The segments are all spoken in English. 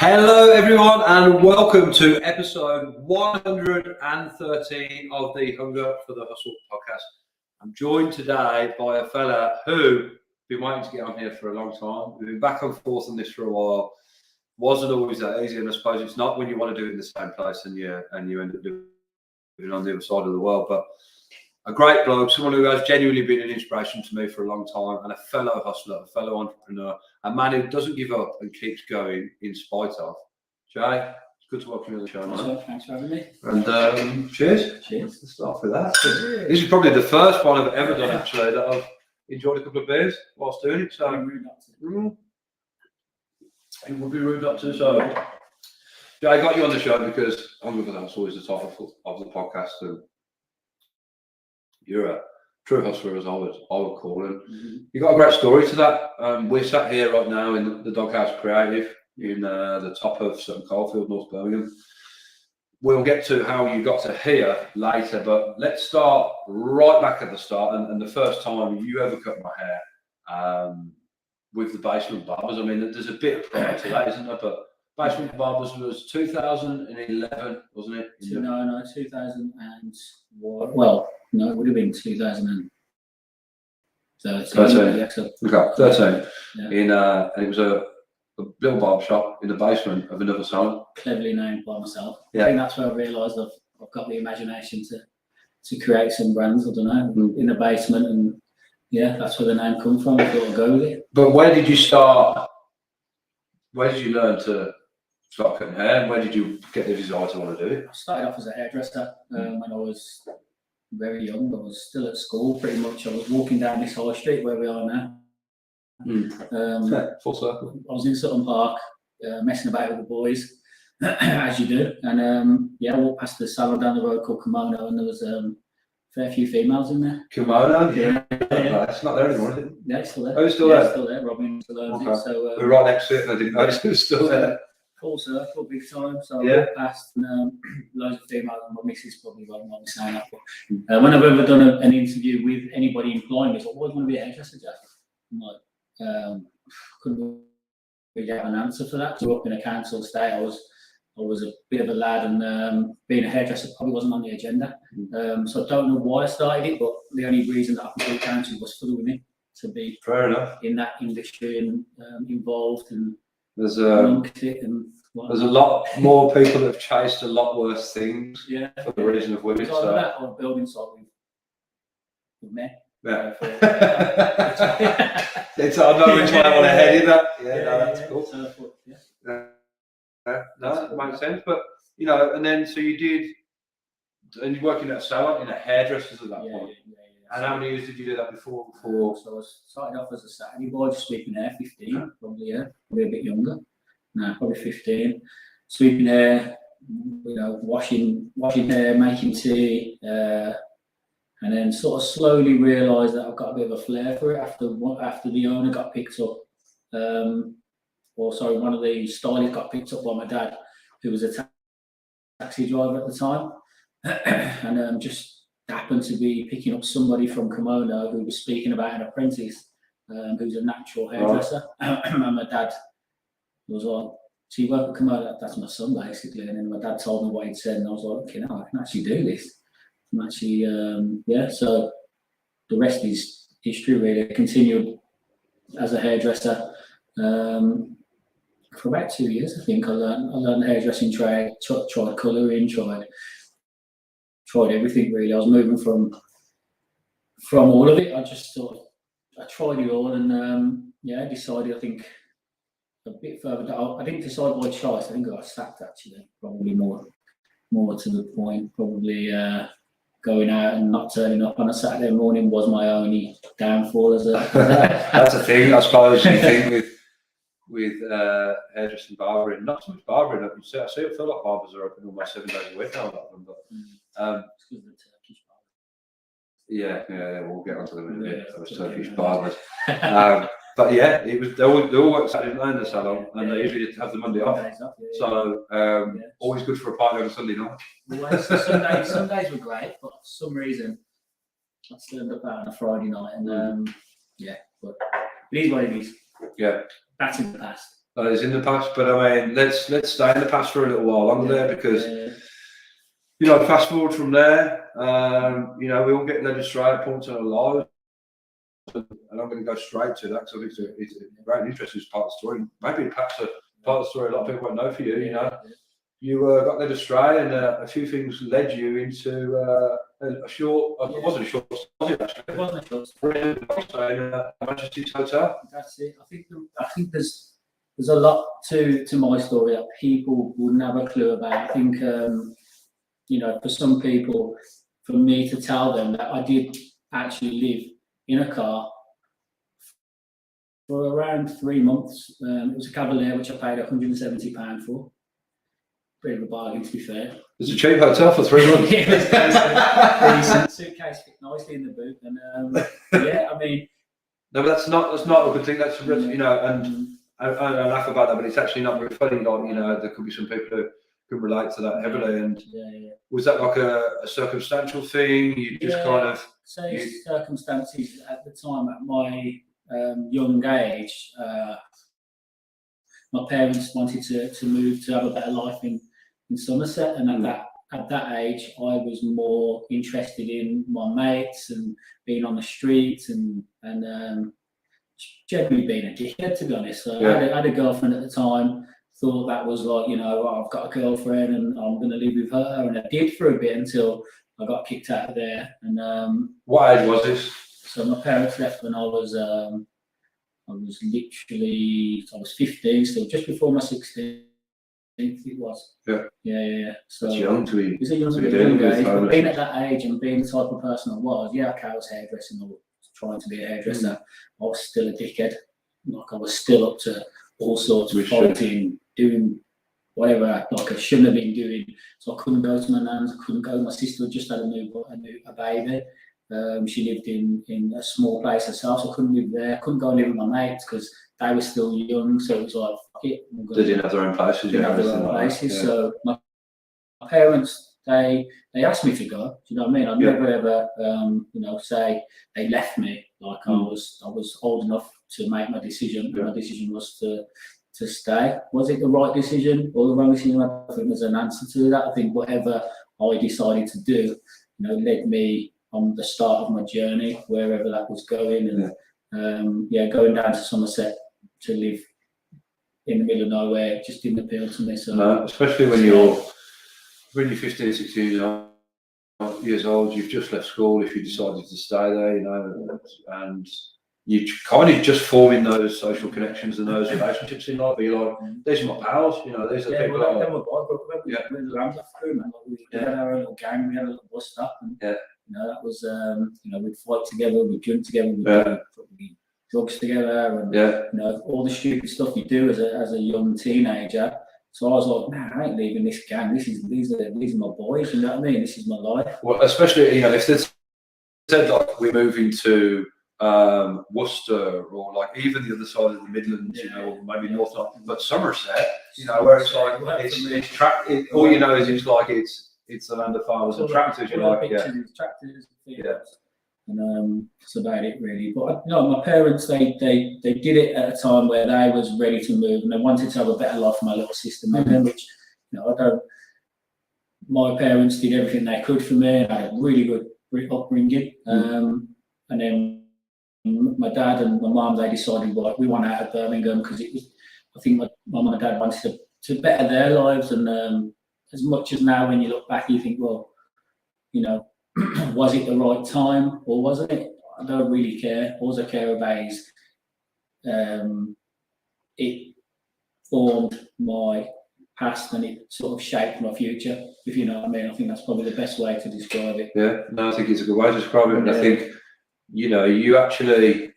Hello everyone and welcome to episode 113 of the Hunger for the Hustle podcast. I'm joined today by a fella who's been waiting to get on here for a long time. We've been back and forth on this for a while. Wasn't always that easy, and I suppose it's not when you want to do it in the same place and you end up living on the other side of the world. But a great bloke, someone who has genuinely been an inspiration to me for a long time, and a fellow hustler, a fellow entrepreneur, a man who doesn't give up and keeps going in spite of. Jay, it's good to welcome you on the show, man. Thanks for having me. And cheers. Cheers. Let's start with that. This is probably the first one I've ever done, actually, that I've enjoyed a couple of beers whilst doing it. So, it would be rude not to. So, Jay, I got you on the show because Hunger for the Hustle is the title of the podcast, and you're a true hustler, as I would call him. You got a great story to that. We're sat here right now in the Doghouse Creative in the top of Sutton Coldfield, North Birmingham. We'll get to how you got to here later, but let's start right back at the start and the first time you ever cut my hair with the Basement Barbers. I mean, there's a bit prior to that, isn't there? But Basement Barbers was 2011, wasn't it? No, 2001. Well, no, it would have been 2013. 13. Yeah, so, Okay, 13. Yeah. And it was a little barber shop in the basement of another song. Cleverly named by myself. Yeah. I think that's where I realised I've got the imagination to create some brands. I don't know, in the basement, and yeah, that's where the name comes from. I thought I'd go with it. But where did you start? Where did you learn to start cutting hair? And where did you get the desire to want to do it? I started off as a hairdresser when I was very young. I was still at school, pretty much. I was walking down this high street where we are now. Full circle. I was in Sutton Park, messing about with the boys, as you do. And I walked past the salon down the road called Kimono, and there was a fair few females in there. Kimono? Yeah. It's not there anymore, is it? Yeah, it's still there. Oh, it's still there? It's still there. Robin still owns it. So, we're right next to it, and I didn't notice it was still there. Full circle, big time. So I walked past and loads of females, and my missus probably won't want me saying that. But when I've ever done an interview with anybody employing me, I always want to be a hairdresser, Jack. I'm like, couldn't really have an answer for that. Grew up in a council estate. I was a bit of a lad, and being a hairdresser probably wasn't on the agenda. So I don't know why I started it, but the only reason that I could do council was for the women to be fair enough in that industry and involved, and there's a lot more people that have chased a lot worse things for the reason of women. So that or building site with men. Yeah. It's, I know which way I want to head in that. That's cool. No, that makes sense. But and then so you did, and you're working at a salon in a hairdresser's at that point. And how many years did you do that before? So I started off as a Saturday boy, just sweeping hair, 15, probably a bit younger. No, probably 15. Sweeping hair, washing hair, making tea. And then sort of slowly realised that I've got a bit of a flair for it after the owner got picked up. One of the stylists got picked up by my dad, who was a taxi driver at the time. And just happened to be picking up somebody from Kimono who was speaking about an apprentice who's a natural hairdresser. And my dad was like, so you work at Kimono? That's my son, basically. And then my dad told me what he'd said, and I was like, okay, no, I can actually do this. I'm actually, so the rest is history, really. I continued as a hairdresser for about 2 years, I think. I learned the hairdressing trade, tried colouring, tried everything, really. I was moving from all of it. I just thought, I tried it all, and decided, I think, a bit further down. I didn't decide by choice. I think I got sacked, actually, probably more to the point. Probably going out and not turning up on a Saturday morning was my only downfall as a That's a thing, I suppose. You think with hairdressing, barbering, not so much barbering. I feel like barbers are open almost 7 days a week now. We'll get onto them in a bit. Those Turkish barbers. But it was they all work Saturday night in the salon, and they usually have the Monday off. Always good for a party on a Sunday night. Some days were great, but for some reason I turned up out on a Friday night, and but it is what it is. Yeah. That's in the past. that is in the past. But I mean, let's stay in the past for a little while longer there, because you know, fast forward from there, you know, we all get led astray at points in our lives, and I'm going to go straight to that because it's a very interesting part of the story. Maybe perhaps a part of the story a lot of people won't know for you. You know, you got led astray, and a few things led you into a short. It wasn't a short story actually. It wasn't a short story. In Manchester Hotel. That's it. I think there's a lot to my story that people wouldn't have a clue about. I think you know, for some people, for me to tell them that I did actually live in a car for around 3 months. It was a Cavalier which I paid £170 for. Bit of a bargain, to be fair. It's a cheap hotel for 3 months. Decent suitcase fit nicely in the boot, and yeah, I mean. No, but that's not a good thing. That's you know, and I laugh about that, but it's actually not very funny. Like, you know, there could be some people who can relate to that heavily. And was that like a circumstantial thing? You just kind of circumstances at the time at my young age. My parents wanted to move to have a better life in Somerset, and at that age, I was more interested in my mates and being on the streets and generally being a dickhead, to be honest. So I had a girlfriend at the time. Thought that was like, you know, I've got a girlfriend and I'm going to live with her, and I did for a bit until I got kicked out of there. And what age was this? So my parents left when I was 15, still just before my 16th. It was. Yeah. So it's young to be. It's a young age. But being at that age and being the type of person I was, I was hairdressing or trying to be a hairdresser. I was still a dickhead. Like, I was still up to all sorts of fighting, doing whatever like I shouldn't have been doing. So I couldn't go to my nan's. I couldn't go. My sister had just had a baby. She lived in a small place herself, so I couldn't live there. I couldn't go and live with my mates because they were still young. So it was like, fuck it. They didn't have their own places. So my parents, they asked me to go. Do you know what I mean? I never ever, you know, say they left me. Like I was old enough to make my decision. And my decision was to stay. Was it the right decision or the wrong decision? I think there's an answer to that. I think whatever I decided to do, you know, led me on the start of my journey, wherever that was going, and going down to Somerset to live in the middle of nowhere just didn't appeal to me. So no, especially when you're 15, 16 years old, you've just left school. If you decided to stay there, you know, and you kind of just forming those social connections and those relationships in life. You're like, these are my pals, you know, these are the people. We had our own little gang. We had a little bus stop, and you know, that was you know, we'd fight together, we'd drink together, we'd do drugs together, and you know, all the stupid stuff you do as a young teenager. So I was like, man, I ain't leaving this gang. These are my boys. You know what I mean? This is my life. Well, especially, you know, if they said like we're moving to Worcester or like even the other side of the Midlands, you know, or maybe North, but Somerset, you know, where it's like it's all you know is it's the land of farmers and tractors. You're like, tractors, and that's about it really. But no, my parents they did it at a time where they was ready to move and they wanted to have a better life for my little sister, which, you know, my parents did everything they could for me, and I had a really good upbringing. And then my dad and my mum, they decided, like, we want out of Birmingham because it was, I think my mum and dad wanted to better their lives. And as much as now when you look back, you think, well, you know, was it the right time or wasn't it? I don't really care. All I care about is it formed my past and it sort of shaped my future, if you know what I mean. I think that's probably the best way to describe it. Yeah, no, I think it's a good way to describe it. And I think, you know, you actually,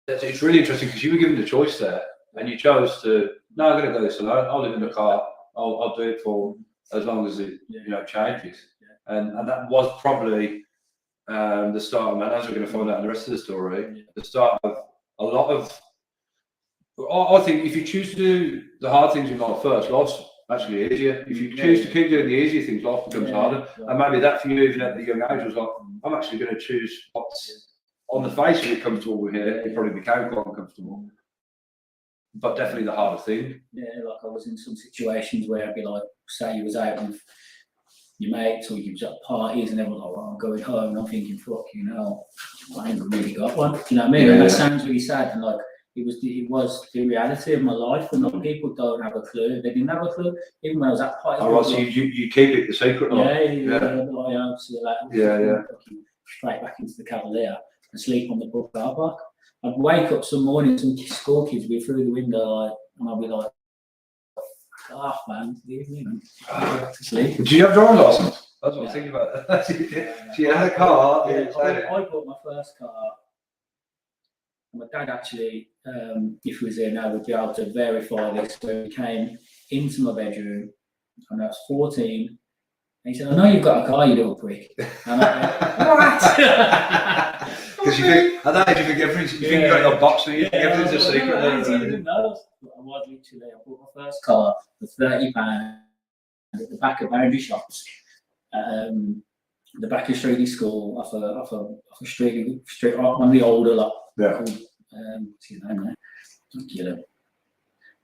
it's really interesting because you were given the choice there and you chose to, no, I'm going to go this alone. I'll live in the car. I'll do it for as long as it, you know, changes. And that was probably the start of, man, as we're going to find out in the rest of the story, the start of a lot of, I think if you choose to do the hard things in life first, life's actually easier. If you choose to keep doing the easier things, life becomes harder. And maybe that for you, even at the young age, was like, I'm actually going to choose what's on the face of it comfortable with here. It probably became quite uncomfortable. but definitely the harder thing. Yeah, like I was in some situations where I'd be like, say you was out with your mates or you was at parties and everyone's like, well, I'm going home, and I'm thinking, fuck, you know, I ain't really got one. You know what I mean? Yeah, and that yeah. sounds really sad, and like it was the reality of my life, and like, people don't have a clue. They didn't have a clue, even when I was at parties. Oh, right, so you keep it the secret, yeah, yeah. So like, Yeah. straight back into the Cavalier and sleep on the book car park. I'd wake up some morning, some school kids would be through the window, like, and I'd be like, oh man, leave me, man. To sleep. Do you have driving license? That's what Yeah. I'm thinking about. Yeah. So you had a car. Yeah, I bought my first car. My dad actually, if he was here now, would be able to verify this. So he came into my bedroom, and I was 14. And he said, I know you've got a car, you little prick. And I went, what? Because you think, at that age, you think everything's, you think you've got your box, you think everything's a secret. I didn't know. I was literally, I bought my first car for £30 at the back of boundary shops. The back of Streatley School, off a Streatley, one of the older lot. Yeah. What's his name now?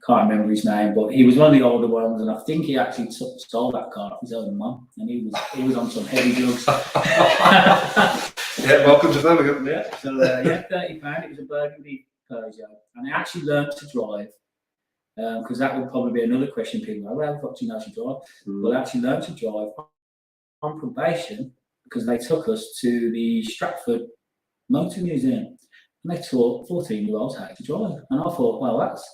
Can't remember his name, but he was one of the older ones, and I think he actually stole that car off his own mum, and he was on some heavy drugs. Yeah, welcome to Birmingham. Yeah. So yeah, £30. It was a burgundy Peugeot, and I actually learned to drive. Because that would probably be another question people are, well, what do you know to drive? Well, I actually learned to drive on probation because they took us to the Stratford Motor Museum and they taught 14-year-olds how to drive. And I thought, well, that's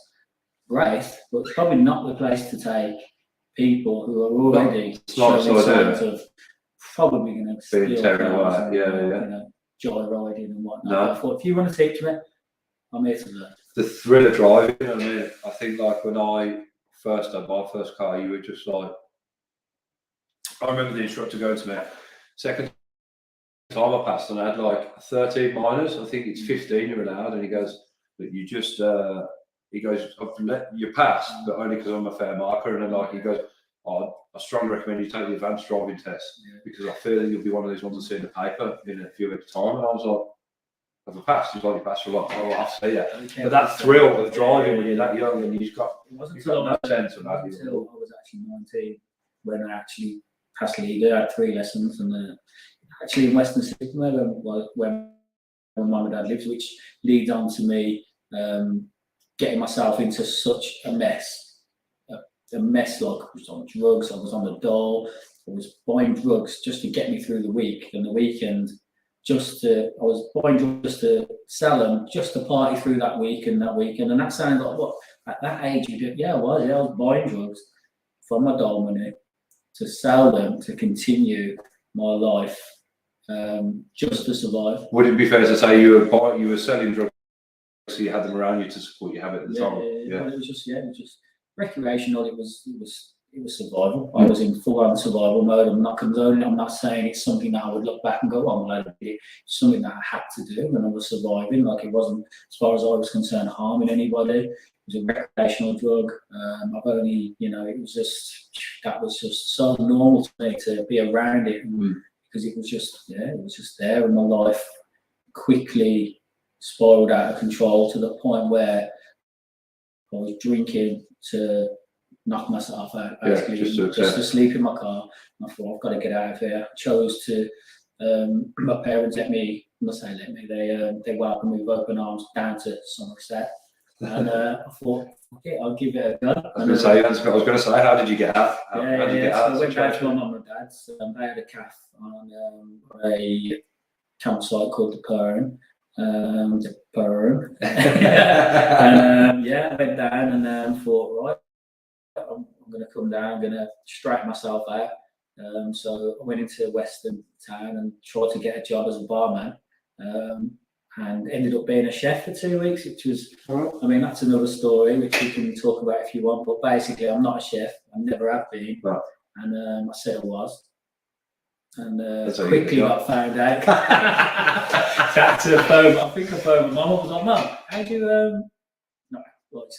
great, but it's probably not the place to take people who are already showing signs of probably going to steal cars and, you know, joyriding and whatnot. No. I thought, if you want to teach me, I'm here to learn. The thrill of driving, you know what I mean? I think like when I first had my first car, you were just like, I remember the instructor going to me, second time I passed and I had like 13 minors, I think it's 15 you're allowed, and he goes, but you just, he goes, I've let you pass, but only because I'm a fair marker, and then like, he goes, oh, I strongly recommend you take the advanced driving test, because I feel that you'll be one of those ones that see in the paper in a few weeks' time, and I was like, have I passed? He's like, you passed for a lot. Oh, I'll see ya. But that thrill of driving when you're that young and you've got, It wasn't you've got no sense of that. until I was actually 19 when I actually passed legal. I had 3 lessons, and actually in Western Sydney, where my mum and dad lived, which leads on to me getting myself into such a mess. A mess, like I was on drugs, I was on the dole, I was buying drugs just to get me through the week and the weekend. I was buying drugs just to sell them, just to party through that week and that weekend. And that sounded like, what, at that age you did? Yeah, I was buying drugs from my dole money to sell them to continue my life, just to survive. Would it be fair to say you were selling drugs, so you had them around you to support your habit at the time? Yeah. Well, it was just recreational. It was survival. I was in full-on survival mode. I'm not condoning it. I'm not saying it's something that I would look back and go, oh, well, it's something that I had to do when I was surviving. Like, it wasn't, as far as I was concerned, harming anybody. It was a recreational drug. I've only, that was just so normal to me to be around it, because it was just there, and my life quickly spiraled out of control to the point where I was drinking to knock myself out, basically, just to sleep in my car. And I thought, I've got to get out of here. I chose to, my parents they welcomed me with open arms down to Somerset. And I thought, okay, I'll give it a go. I was going to say, how did you get out? So I went down to my mum and dad's. They had a cafe on a campsite called the Byrne. And I went down and thought, right, I'm going to come down, I'm going to straighten myself out. So I went into Western town and tried to get a job as a barman, and ended up being a chef for 2 weeks, which was, I mean, that's another story which we can talk about if you want, but basically I'm not a chef, I never have been, and I said I was. And quickly got found out. I think I phoned my mum. I was like, Mum, how do you, no, well, this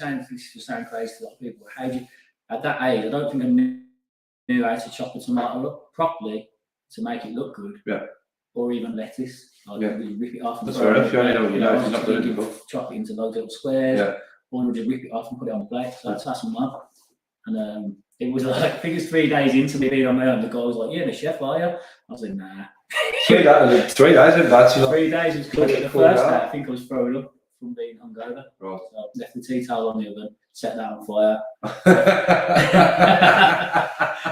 will sound crazy to a lot of people, how do you, at that age, I don't think I knew how to chop a tomato up properly to make it look good. Yeah. Or even lettuce. Like, you rip it off. That's fair enough, you're not doing it. Chop it into those little squares. or we'll just rip it off and put it on the plate. So that's my mum. And it was like, I think it was 3 days into me being on my own. The guy was like, "Yeah, the chef, are you?" I was like, "Nah." 3 days, 3 days isn't bad. 3 days was good. The first day, I think I was throwing up from being hungover. Right. So I left the tea towel on the oven, set that on fire.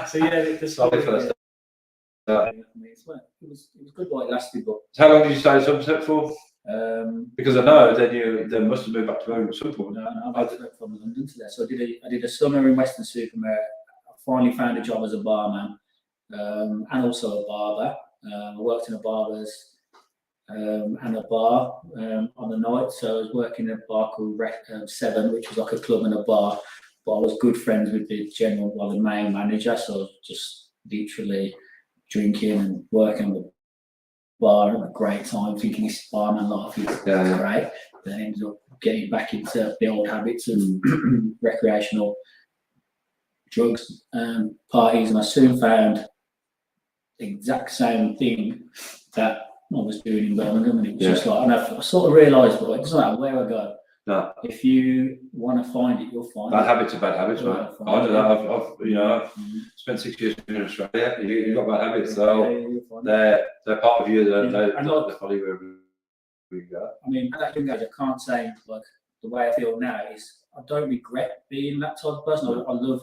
So yeah, the Solid first. It was good while it lasted, but How long did you stay at Somerset for? Because I know then they must have moved back to Birmingham at some point. No, I went from London to there. So I did a summer in Western-super-Mare. I finally found a job as a barman and also a barber. I worked in a barber's and a bar on the night. So I was working in a bar called Seven, which was like a club and a bar. But I was good friends with the main manager. So I was just literally drinking and working on the bar, and a great time, thinking this barman life is great. Then ended up getting back into the old habits of recreational drugs and parties, and I soon found the exact same thing that I was doing in Birmingham, and it was just like, and I sort of realised, but it doesn't matter where I go. No. If you want to find it, you'll find bad it. Habits are bad habits, man. I don't know. I've spent 6 years in Australia. You've got bad habits, so they're part of you. They follow you wherever you go. I mean, at that young age, I can't say like the way I feel now is I don't regret being that type of person. I love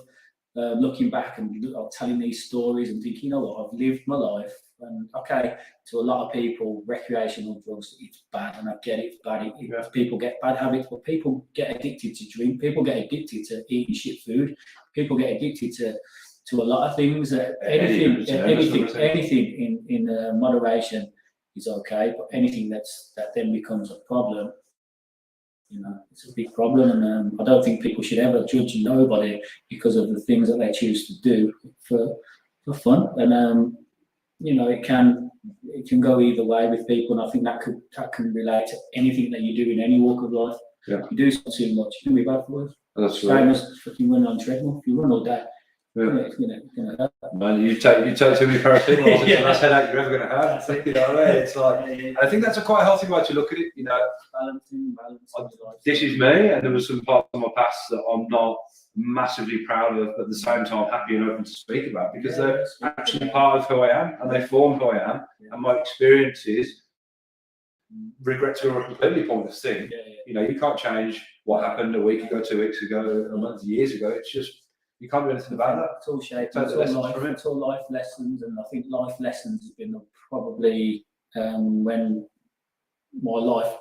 looking back and telling these stories and thinking, you know what, I've lived my life. And okay, to a lot of people, recreational drugs, it's bad, and I get it, it's bad. People get bad habits, but people get addicted to drink. People get addicted to eating shit food. People get addicted to a lot of things. Anything in moderation is okay, but anything that then becomes a problem, it's a big problem. And I don't think people should ever judge nobody because of the things that they choose to do for fun. And it can go either way with people, and I think that can relate to anything that you do in any walk of life. Yeah. You do too much, it can be bad for us. That's same as fucking running on treadmill. If you run all day, it's gonna hurt. Man, you take too many paracetamol, it's the last headache you're ever gonna have. It's like, I think that's a quite healthy way to look at it. Balancing. This is me, and there were some parts of my past that I'm not massively proud of, but at the same time happy and open to speak about, because they're actually part of who I am, and they form who I am, and my experiences. Regrets are a completely pointless thing. You can't change what happened a week ago, 2 weeks ago, a month, years ago. It's just you can't do anything about that. It's all shaped. It's all life lessons, and I think life lessons has been probably when my life,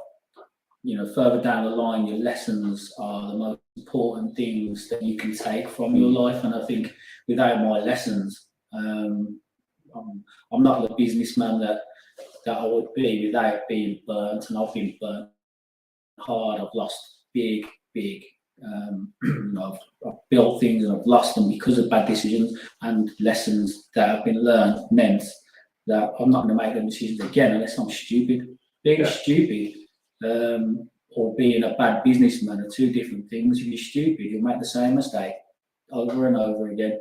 further down the line, your lessons are the most important things that you can take from your life. And I think without my lessons, I'm not the businessman that I would be without being burnt. And I've been burnt hard. I've lost big. I've built things and I've lost them because of bad decisions, and lessons that have been learned meant that I'm not going to make them decisions again unless I'm stupid. Being stupid or being a bad businessman are two different things. If you're stupid, you'll make the same mistake over and over again.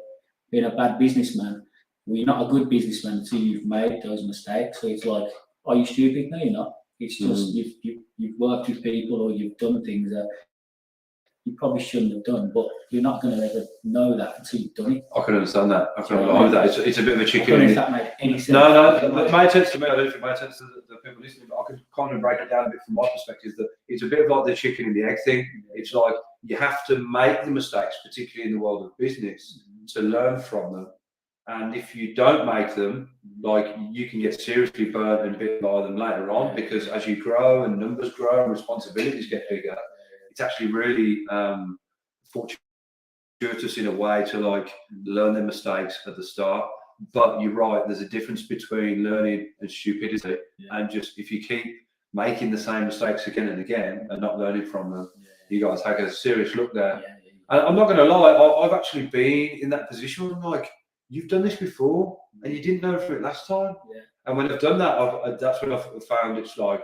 Being a bad businessman, you're not a good businessman until you've made those mistakes. So it's like, are you stupid? No, you're not. It's just you've worked with people, or you've done things that you probably shouldn't have done, but you're not going to ever know that until you've done it. I can understand that. I can align with that. It's a bit of a chicken. I don't know if that made any sense. No, it made sense to me. I don't think it made sense to the people listening, but I could kind of break it down a bit from my perspective, that it's a bit like the chicken and the egg thing. It's like you have to make the mistakes, particularly in the world of business, to learn from them. And if you don't make them, like, you can get seriously burnt and bit by them later on, because as you grow and numbers grow and responsibilities get bigger, it's actually really fortuitous in a way to like learn their mistakes at the start. But you're right, there's a difference between learning and stupidity, and just if you keep making the same mistakes again and again and not learning from them, you got to take a serious look there. And I'm not going to lie, I've actually been in that position. I'm like, you've done this before and you didn't learn from it last time. And when I've done that, that's when I've found it's like,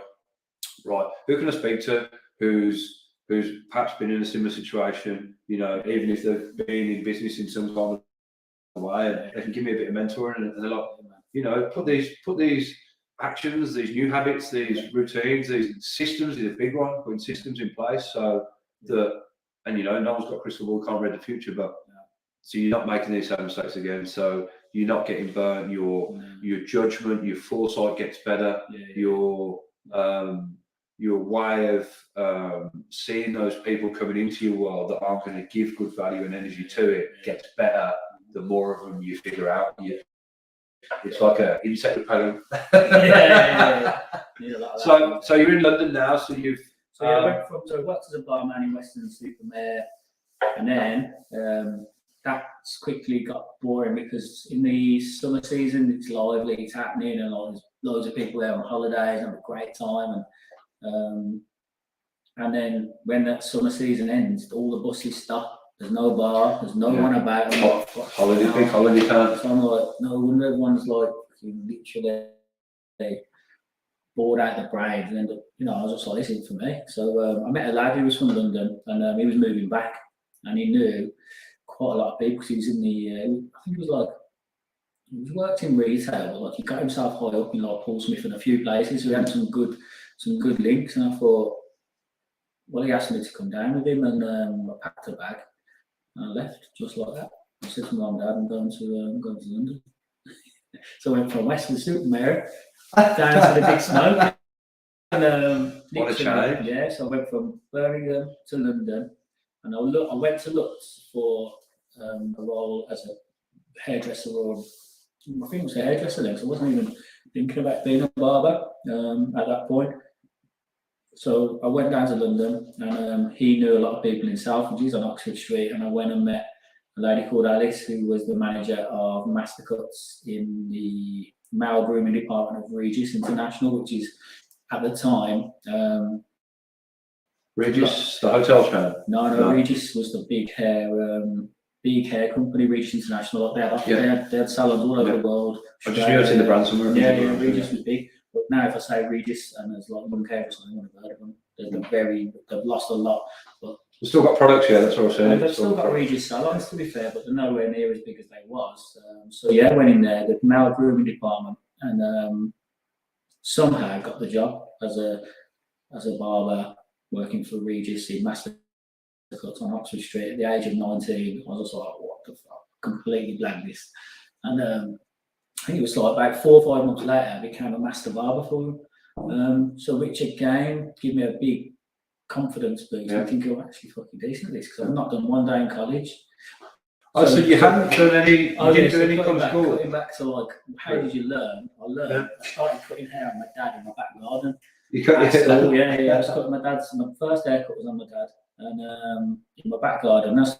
right, who can I speak to who's perhaps been in a similar situation, even if they've been in business in some kind of way, and they can give me a bit of mentoring, and they're like, put these actions, these new habits, these routines, these systems is a big one, putting systems in place so that and you know, no one's got a crystal ball, can't read the future, but so you're not making these same mistakes again. So you're not getting burnt. Your judgment, your foresight gets better. Your way of seeing those people coming into your world that aren't going to give good value and energy to it gets better. The more of them you figure out, it's like an insect repellent. So you're in London now. So you've I worked as a barman in Western-on-Supermare, and then that's quickly got boring because in the summer season it's lively, it's happening, and there's loads of people there on holidays and have a great time. And then when that summer season ends, all the buses stop. There's no bar. There's no one about. Big holiday time. So I'm like, no wonder everyone's like literally bored out the brain. And then, I was just like, this isn't for me. So I met a lad who was from London, and he was moving back, and he knew quite a lot of people because he was in the. I think he was worked in retail, but like he got himself high up in like Paul Smith and a few places. So he had some good links, and I thought, well, he asked me to come down with him, and I packed a bag. And I left just like that. I said to Mum and Dad, I'm going to London. So I went from Western-on-Supermare down to the Big Smoke. And, what a change. Yeah, so I went from Birmingham to London, and I went to look for a role as a hairdresser, or I think it was a hairdresser then, so I wasn't even thinking about being a barber at that point. So I went down to London, and he knew a lot of people in Selfridges on Oxford Street, and I went and met a lady called Alice, who was the manager of Master Cuts in the male grooming department of Regis International, which is at the time. Regis, the hotel chain? No, Regis was the big hair company, Regis International. They had salons all over the world. I just knew it's in the brand somewhere. Yeah, Regis was big. But now, if I say Regis and there's like one care or something, I haven't heard of them. They've lost a lot. But they've still got products, that's what I'm saying. They've still got Regis salons, to be fair, but they're nowhere near as big as they was. So I went in there, the male grooming department, and somehow got the job as a barber working for Regis in Master Cuts on Oxford Street at the age of 19. I was just like, what the fuck? Completely blanked this. And I think it was like about 4 or 5 months later, I became a master barber for him. So which again gave me a big confidence boost. I think I'm actually fucking decent at this because I've not done one day in college. So you hadn't done any? You didn't do any college school? Cutting back to like, how did you learn? I started cutting hair on my dad in my back garden. You cut your hair? Yeah. I was cutting my dad's. My first haircut was on my dad, and in my back garden. I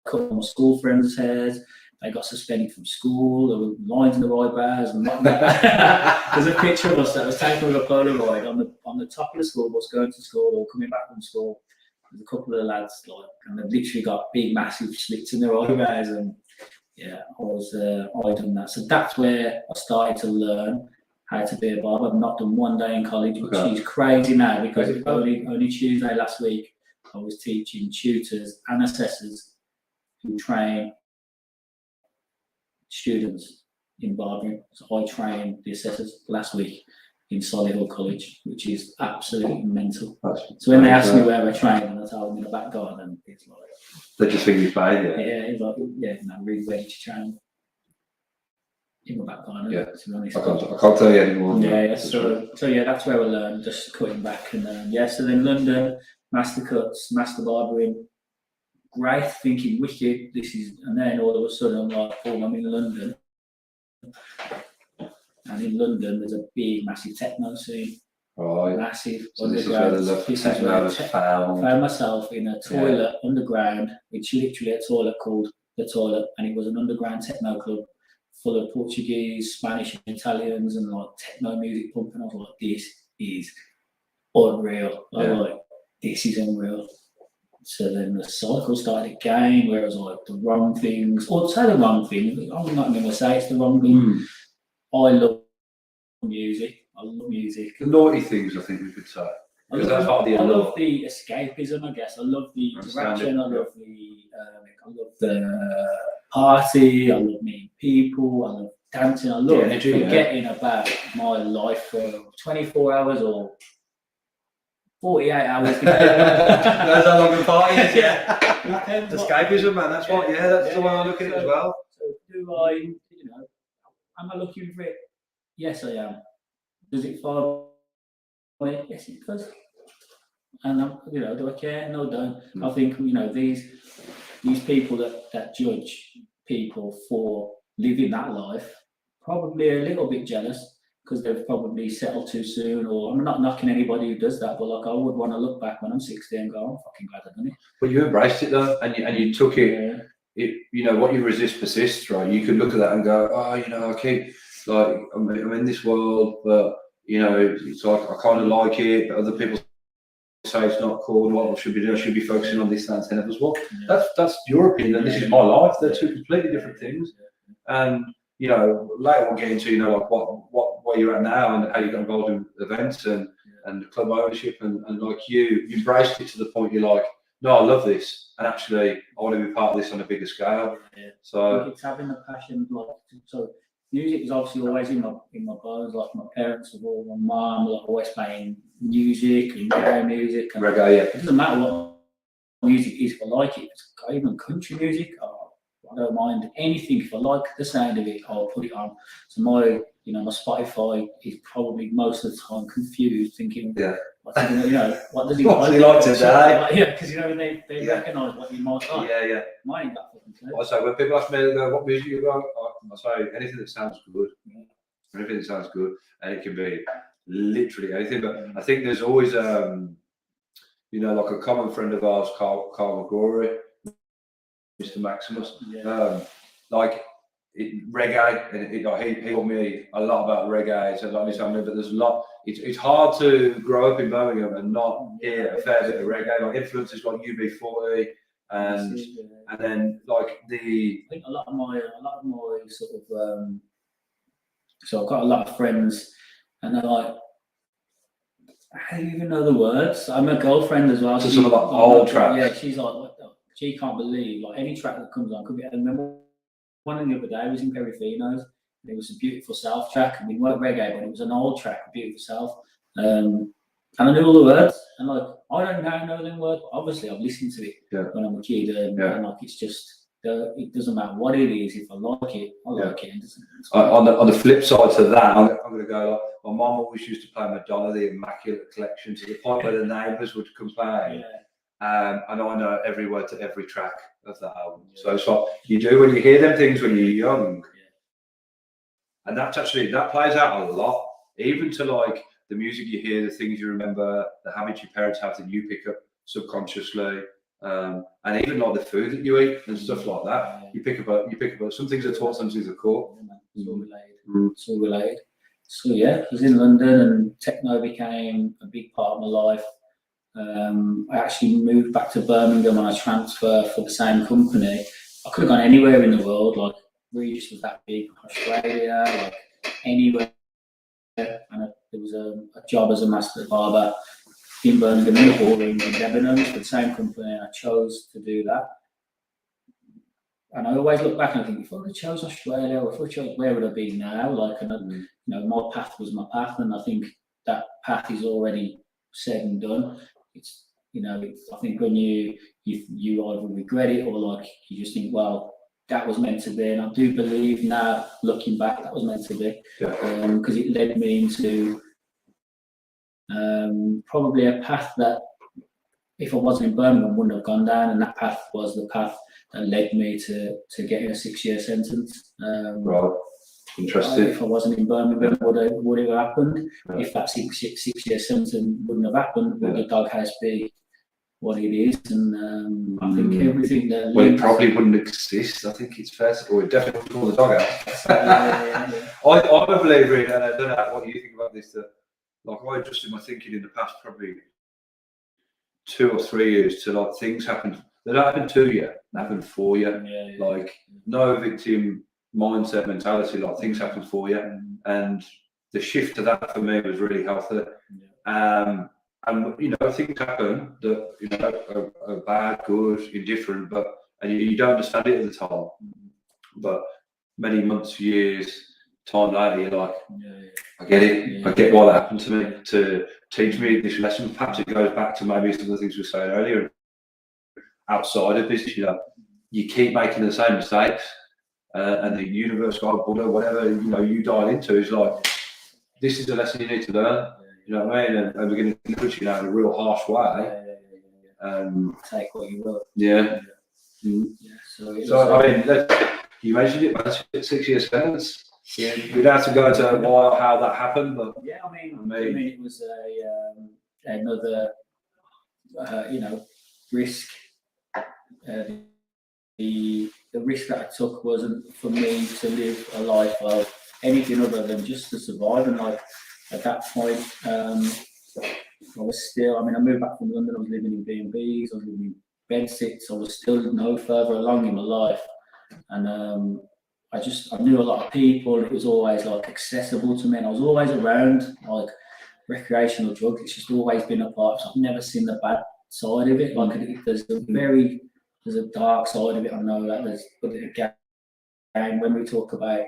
cut my school friends' hairs. They got suspended from school. There were lines in the eyebrows. And there's a picture of us that was taken with a Polaroid on the top of the school bus going to school or coming back from school. There's a couple of lads and they've literally got big, massive slits in their eyebrows. And yeah, I done that. So that's where I started to learn how to be a barber. I've not done one day in college, which is crazy now because only Tuesday last week I was teaching tutors and assessors who train students in barbering. So I trained the assessors last week in Solihull College, which is absolutely mental. So when they ask me where I train, and I tell them in the back garden, it's like they just think you played, it's like really where did you train? In the back garden. Yeah, to be honest. I can't tell you anymore. Yeah. So that's where I learned, just cutting back, and so then London, master cuts, master barbering. Great, thinking wicked, and then all of a sudden I'm like, I'm in London. And in London there's a big, massive techno scene. Right. Massive. So this is where the techno was found. I found myself in a toilet underground, which literally a toilet called The Toilet, and it was an underground techno club full of Portuguese, Spanish, and Italians, and like techno music pumping. I was like, this is unreal. I was like, this is unreal. So then the cycle started again, where it was like the wrong things, or say the wrong thing. I'm not going to say it's the wrong thing. I love music. The naughty things, I think we could say. I love the escapism, I guess. I love the interaction. I love the party. I love meeting people. I love dancing. I love forgetting about my life for 24 hours or 48 hours. That's how long the party is, Yeah. Escapism, man. That's what. Yeah, that's the way I look at it as well. So do I, am I looking for it? Yes, I am. Does it follow me? Yes, it does. And do I care? No, I don't. I think these people that judge people for living that life probably a little bit jealous because they've probably settled too soon. Or I'm not knocking anybody who does that, but like I would want to look back when I'm 60 and go, I'm fucking glad I've done it. But you embraced it though, and you took it. Yeah. What you resist persists, right? You could look at that and go, oh, I keep like I'm in this world, but it's like I kind of like it, but other people say it's not cool. What I should be doing? I should be focusing on this, that, and as well. Yeah. That's your opinion, and this is my life. They're two completely different things. And later we'll get into like what where you're at now and how you got involved in events and club ownership and like you embraced it to the point you're like, no, I love this, and actually I want to be part of this on a bigger scale. Yeah. So I think it's having a passion, so music is obviously always in my bones. Like my parents have all, my mum, always playing music and reggae music. And reggae, yeah. It doesn't matter what music is, if I like it. It's even country music, I don't mind anything. If I like the sound of it, I'll put it on. So my Spotify is probably most of the time confused, thinking, what does he like today? Yeah, because they recognise what you might like. Yeah. Mine ain't that fucking clear. I say when people ask me what music you like, I say anything that sounds good. Anything that sounds good, and it can be literally anything. But I think there's always like a common friend of ours, Carl McGrory, Mr. Maximus. Yeah. Reggae, and he taught me a lot about reggae. So like but there's a lot. It's hard to grow up in Birmingham and not hear a fair bit of reggae. Like influences like UB40, and then like I think a lot of my sort of so I've got a lot of friends, and they're like, I don't even know the words. I'm a girlfriend as well. So some of that old tracks. Yeah, she's like, she can't believe like any track that comes on could be. I remember one the other day was in Perifino's. It was a Beautiful Self track. I mean, it wasn't reggae, but it was an old track, Beautiful Self. And I knew all the words. And like, I don't know them words. But obviously, I've listened to it when I'm a kid, and like, it's just it doesn't matter what it is. If I like it, I like it. On the flip side to that, I'm going to go. Like, my mum always used to play Madonna, the Immaculate Collection, to the point where the neighbours would complain. And I know every word to every track of that album. So it's what you do when you hear them things when you're young. And that plays out a lot, even to like the music you hear, the things you remember, the habits your parents have that you pick up subconsciously, and even like the food that you eat and stuff like that. You pick up some things are taught, some things are caught. It's all related. It's all related. So I was in London, and techno became a big part of my life. I actually moved back to Birmingham on a transfer for the same company. I could have gone anywhere in the world, like Regis was that big, Australia, like anywhere. And there was a job as a master barber in Birmingham in the ballroom in Debenhams for the same company, and I chose to do that. And I always look back and I think, if I had chose Australia, or if I chose, where would I be now? Like, my path was my path, and I think that path is already said and done. It's I think when you either regret it or like you just think, well, that was meant to be. And I do believe now, looking back, that was meant to be, because it led me into probably a path that, if I wasn't in Birmingham, I wouldn't have gone down. And that path was the path that led me to getting a 6-year sentence. Right. Interesting. If I wasn't in Birmingham, would it have happened? If that 6-year sentence wouldn't have happened, would the doghouse be what it is? And I think everything that it probably wouldn't exist. I think it's fair to say, it definitely wouldn't call the doghouse. I'm a believer in, and I don't know what you think about this. Like, I adjusted my thinking in the past probably 2 or 3 years to like things happened. They don't happen to you, they happen for you. Like, no victim mindset mentality, like things happen for you, and the shift to that for me was really healthy. And things happen that are bad, good, indifferent, and you don't understand it at the time, but many months, years time later, you're like, I get it. Yeah. I get why that happened to me, to teach me this lesson. Perhaps it goes back to maybe some of the things we were saying earlier. Outside of business, you know, you keep making the same mistakes, and the universe, God, Buddha, whatever you dial into is like, this is a lesson you need to learn. You know what I mean? And we're going to teach you in a real harsh way. Take what you will. Yeah. So I mean, you mentioned it, man. 6 years sentence. Yeah, we'd have to go into how that happened, but yeah, I mean, it was another risk. The risk that I took wasn't for me to live a life of anything other than just to survive. And like at that point, I was still. I mean, I moved back from London. I was living in B&Bs. I was living in bed-sits. I was still no further along in my life, and I knew a lot of people. It was always like accessible to me, and I was always around like recreational drugs. It's just always been a part. So I've never seen the bad side of it. Like there's a dark side of it. I know that but again, when we talk about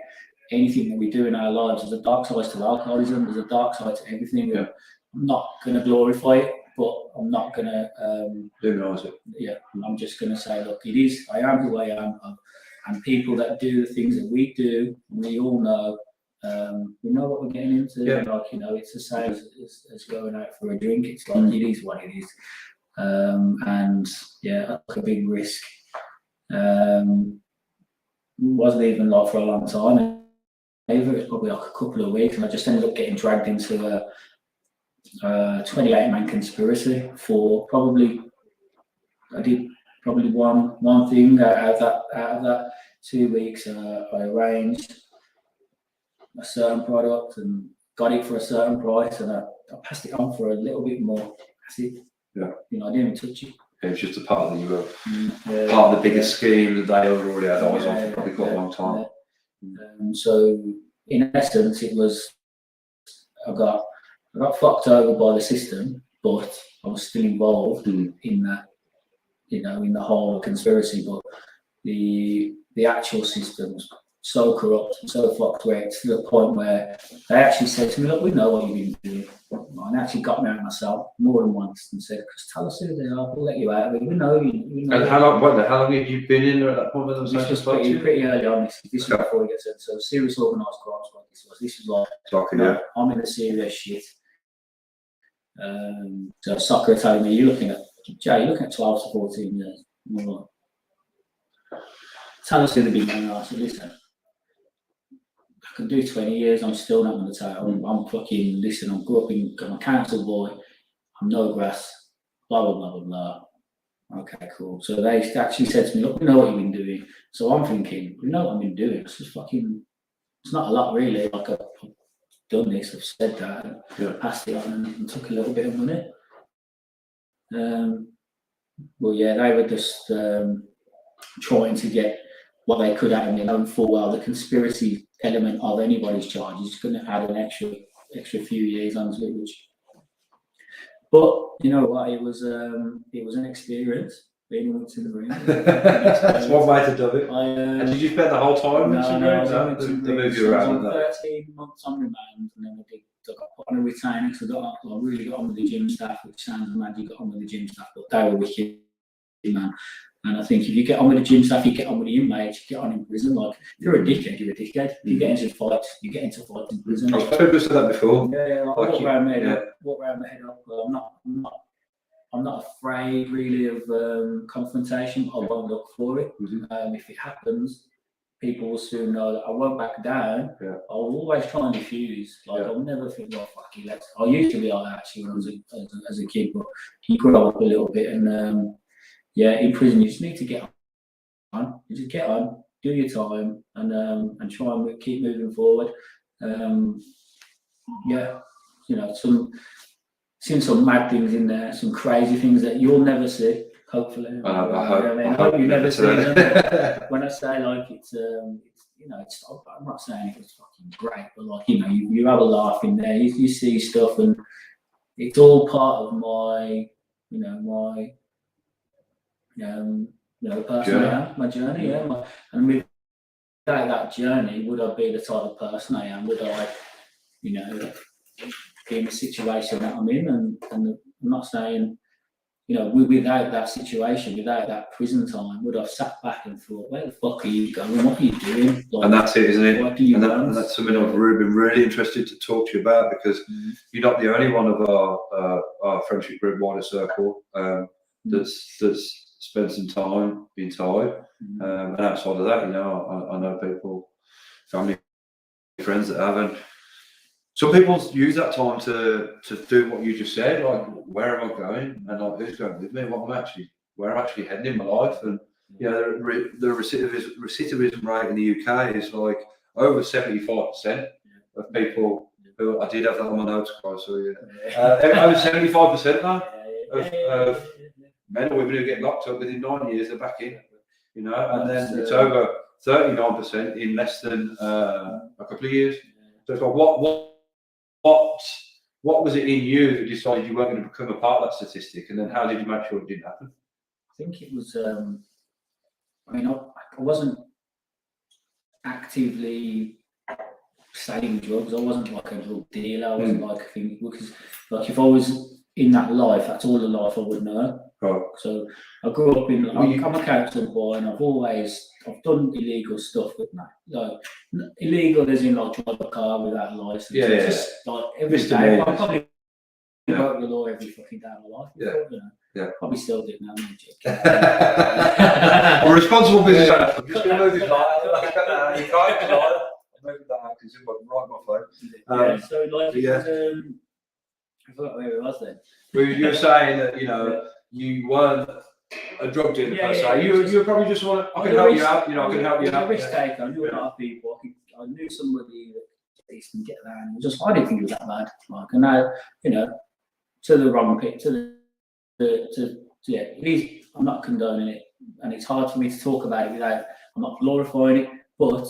anything that we do in our lives, there's a dark side to alcoholism. There's a dark side to everything. Yeah. I'm not going to glorify it, but I'm not going to demonize it. Yeah, I'm just going to say, look, it is. I am who I am. And people that do the things that we do, we all know. We know what we're getting into. Yeah. Like, it's the same as going out for a drink. It's like it is what it is. And yeah, that's a big risk. Wasn't even like for a long time. It was probably like a couple of weeks, and I just ended up getting dragged into a 28-man conspiracy for probably. I did probably one thing out of that 2 weeks. I arranged a certain product and got it for a certain price, and I passed it on for a little bit more. That's it. Yeah. I didn't even touch it. It was just a part that you were part of the bigger scheme that they already had eyes on for probably quite a long time. So in essence, it was I got fucked over by the system, but I was still involved in that, in the whole conspiracy. But the actual system's so corrupt and so fucked where it's to the point where they actually said to me, look, we know what you've been doing. And actually got me out myself more than once and said, tell us who they are, we'll let you out of it. We know. And how long have you been in there at that point? This was pretty early on. This was before we get to so serious organised crime squad. This was like, I'm in the serious shit. So soccer telling me, you're looking at 12 to 14 years. More. Tell us who the big man are. I said, listen, I can do 20 years, I'm still not on the title. I'm fucking, listen, I'm a council boy, I'm no grass, blah, blah, blah, blah, blah. Okay, cool. So they actually said to me, look, we know what you've been doing. So I'm thinking, we know what I've been doing. It's just fucking, it's not a lot really. Like I've done this, I've said that, and passed it on and took a little bit of money. Well, yeah, they were just trying to get what they could out of me, knowing full well the conspiracy element of anybody's charge is going to add an extra few years onto it. But you know what? It was an experience being in the room. That's one way to do it. And did you spend the whole time in some rooms? To move you around. 13 months on remand, and then I got put on a retainer because I really got on with the gym staff, which sounds mad. You got on with the gym staff, but they were wicked, man. And I think if you get on with the gym staff, you get on with the inmates, you get on in prison. Like, if you're a dickhead, you're a dickhead. You get into fights, you get into fights in prison. I've heard you say that before. Yeah, like walk around my head up. I'm not afraid really of confrontation, but I won't look for it. If it happens, people will soon know that I won't back down. I'll always try and diffuse. Like, I'll never think, well, fuck you, I used to be like that actually when I was as a kid, but you grow up a little bit and in prison, you just need to get on. You just get on, do your time, and try and keep moving forward. Seen some mad things in there, some crazy things that you'll never see. Hopefully, I hope you never see them. When I say like it's I'm not saying it was fucking great, but like you have a laugh in there. You see stuff, and it's all part of my person my journey, and without that journey, would I be the type of person I am? Would I you know, be in the situation that I'm in, and I'm not saying, you know, without that situation, without that prison time, would have sat back and thought, where the fuck are you going? What are you doing? Like, and that's it, isn't it? What do you want? And that's something I've really been really interested to talk to you about, because you're not the only one of our friendship group, wider circle, that's spent some time being tied. And outside of that, you know, I know people, family, friends that haven't. Some people use that time to do what you just said, like, where am I going, and like, who's going with me, where I'm actually heading in my life. And you know, the recidivism rate in the UK is like over 75% of people who, I did have that on my notes, guys, so over 75% now of men or women who get locked up within 9 years, they're back in, you know, and then it's over 39% in less than a couple of years. So it's like, what was it in you that decided you weren't going to become a part of that statistic, and then how did you make sure it didn't happen? I think it was, I mean, I wasn't actively selling drugs. I wasn't like a drug dealer. I wasn't like a thing, because like if I was in that life, that's all the life I would know. Right. So I grew up in, I'm a council boy, and I've done illegal stuff, but like illegal as in like drive a car without a license. Just like every day. I probably broke the law every fucking day of my life. You know? Probably still do now, I'm a responsible business owner. I'm just going to move this light. You can't lie. I'm moving that out because it's right my phone. So like, I forgot where it was then. You were saying that, you know, you weren't a drug dealer per se. You were probably just want to, I can help you out, you know, I can help you out. I was a risk taker. I knew a lot of people. I knew somebody that used to get that, and I didn't think it was that bad. Like, and now, you know, to the wrong pit, it is, I'm not condoning it, and it's hard for me to talk about it without, I'm not glorifying it, but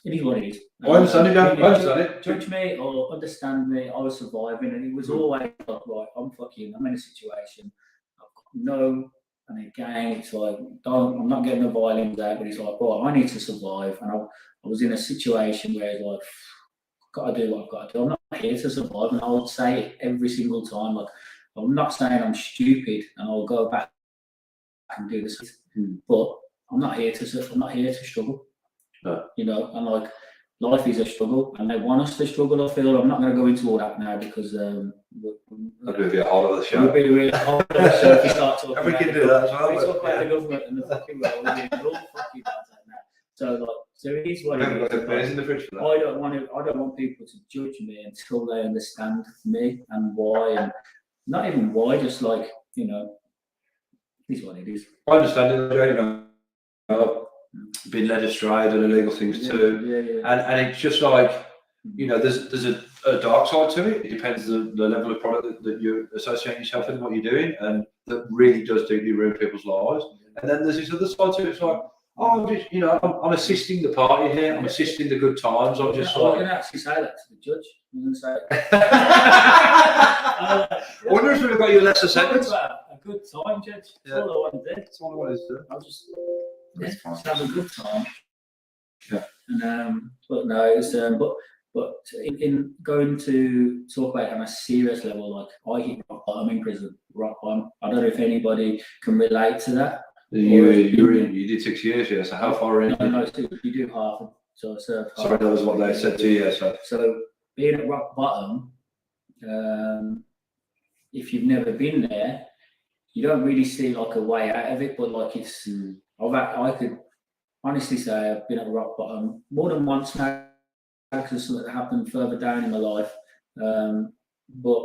it is what it is. I understand it, I understand it. Judge me or understand me, I was surviving, and it was always like, right, I'm in a situation, I've got no, and again, it's like, I'm not getting the violins out, but it's like, right, I need to survive, and I was in a situation where it's like, I've got to do what I've got to do. I'm not here to survive, and I would say it every single time, like, I'm not saying I'm stupid and I'll go back and do this, but I'm not here to struggle. No. You know, and like, life is a struggle, and they want us to struggle. I feel I'm not going to go into all that now, because that'd be a whole other show. It'll be a really whole other show if we start talking about we can do that as well. We talk about the government and the fucking role, we're all fucking bad at now. So it is what it is. Got beers in the fridge for that. I don't want people to judge me until they understand me and why, and not even why, just like, you know, it is what it is. I understand it, you know, being led astray and illegal things too. And it's just like, you know, there's a dark side to it. It depends the level of product that you associate yourself with and what you're doing, and that really does deeply ruin people's lives. And then there's this other side to it. It's like, oh, I'm just, you know, I'm assisting the party here. I'm assisting the good times. I'm just like, I can actually say that to the judge. I'm going to say it. I wonder if we've got you a lesser sentence. A good time, Judge. That's all I want to do. That's all I want to do. I'll just have a good time. Yeah. And but no, it's but in going to talk about it on a serious level, like, I hit rock bottom in prison. Rock bottom. I don't know if anybody can relate to that. You did 6 years, yeah. So how far in? No, you do half. So I served half. Sorry, that was what they said to you. Yeah. So being at rock bottom, if you've never been there, you don't really see like a way out of it. But like, it's, I could honestly say I've been at rock bottom more than once now, because something that happened further down in my life. But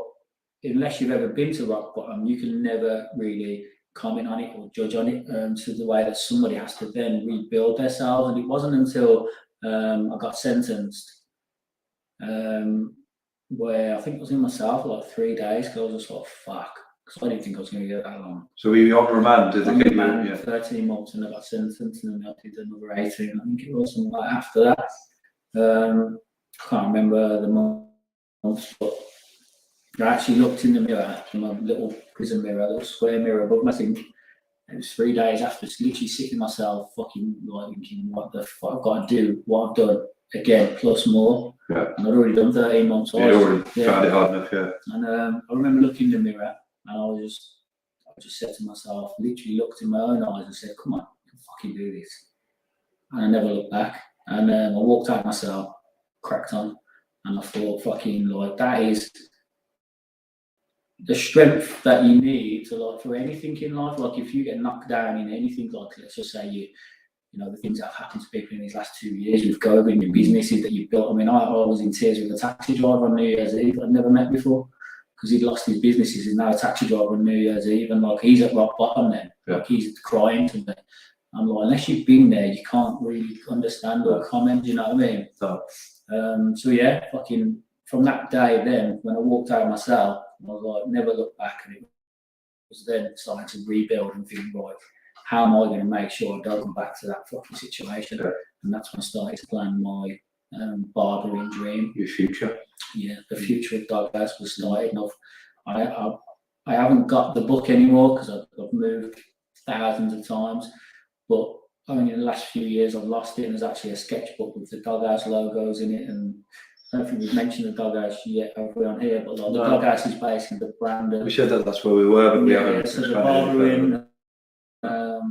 unless you've ever been to rock bottom, you can never really comment on it or judge on it, to the way that somebody has to then rebuild themselves. And it wasn't until I got sentenced, where I think I was in my cell for like 3 days, because I was just like, fuck, because I didn't think I was going to get that long. So were you on remand? Did they keep you? Yeah. 13 months, and I got sentenced, and then I did another 18. I think it was something like after that. I can't remember the months, but I actually looked in the mirror, in my little prison mirror, little square mirror above my sink. It was 3 days after, literally sitting myself, fucking like thinking, what the fuck I've got to do, what I've done. again, plus more. Yeah. And I'd already done 13 months. You'd already found it hard enough, yeah. And I remember looking in the mirror, and I just said to myself, literally looked in my own eyes and said, come on, you can fucking do this. And I never looked back. And I walked out myself, cracked on, and I thought, fucking, like, that is the strength that you need to, like, for anything in life. Like, if you get knocked down in anything, like, let's just say you know, the things that have happened to people in these last 2 years with COVID and your businesses that you've built. I mean, I was in tears with a taxi driver on New Year's Eve I'd never met before, because he'd lost his businesses. He's now a taxi driver on New Year's Eve, and like, he's at rock bottom then. Like, he's crying to me. I'm like, unless you've been there, you can't really understand or comment, you know what I mean? So yeah, fucking from that day then, when I walked out of my cell, I was like, never look back. And it was then starting to rebuild and think, right, how am I going to make sure I don't come back to that fucking situation? Yeah. And that's when I started to plan my barbering dream. Your future. Yeah, the future of Doghouse was starting off. I haven't got the book anymore because I've moved thousands of times, but only in the last few years I've lost it, and there's actually a sketchbook with the Doghouse logos in it. And I don't think we've mentioned the Doghouse yet over on here, but like, the Doghouse is basically the brand of, we said that's where we were, but we haven't. So the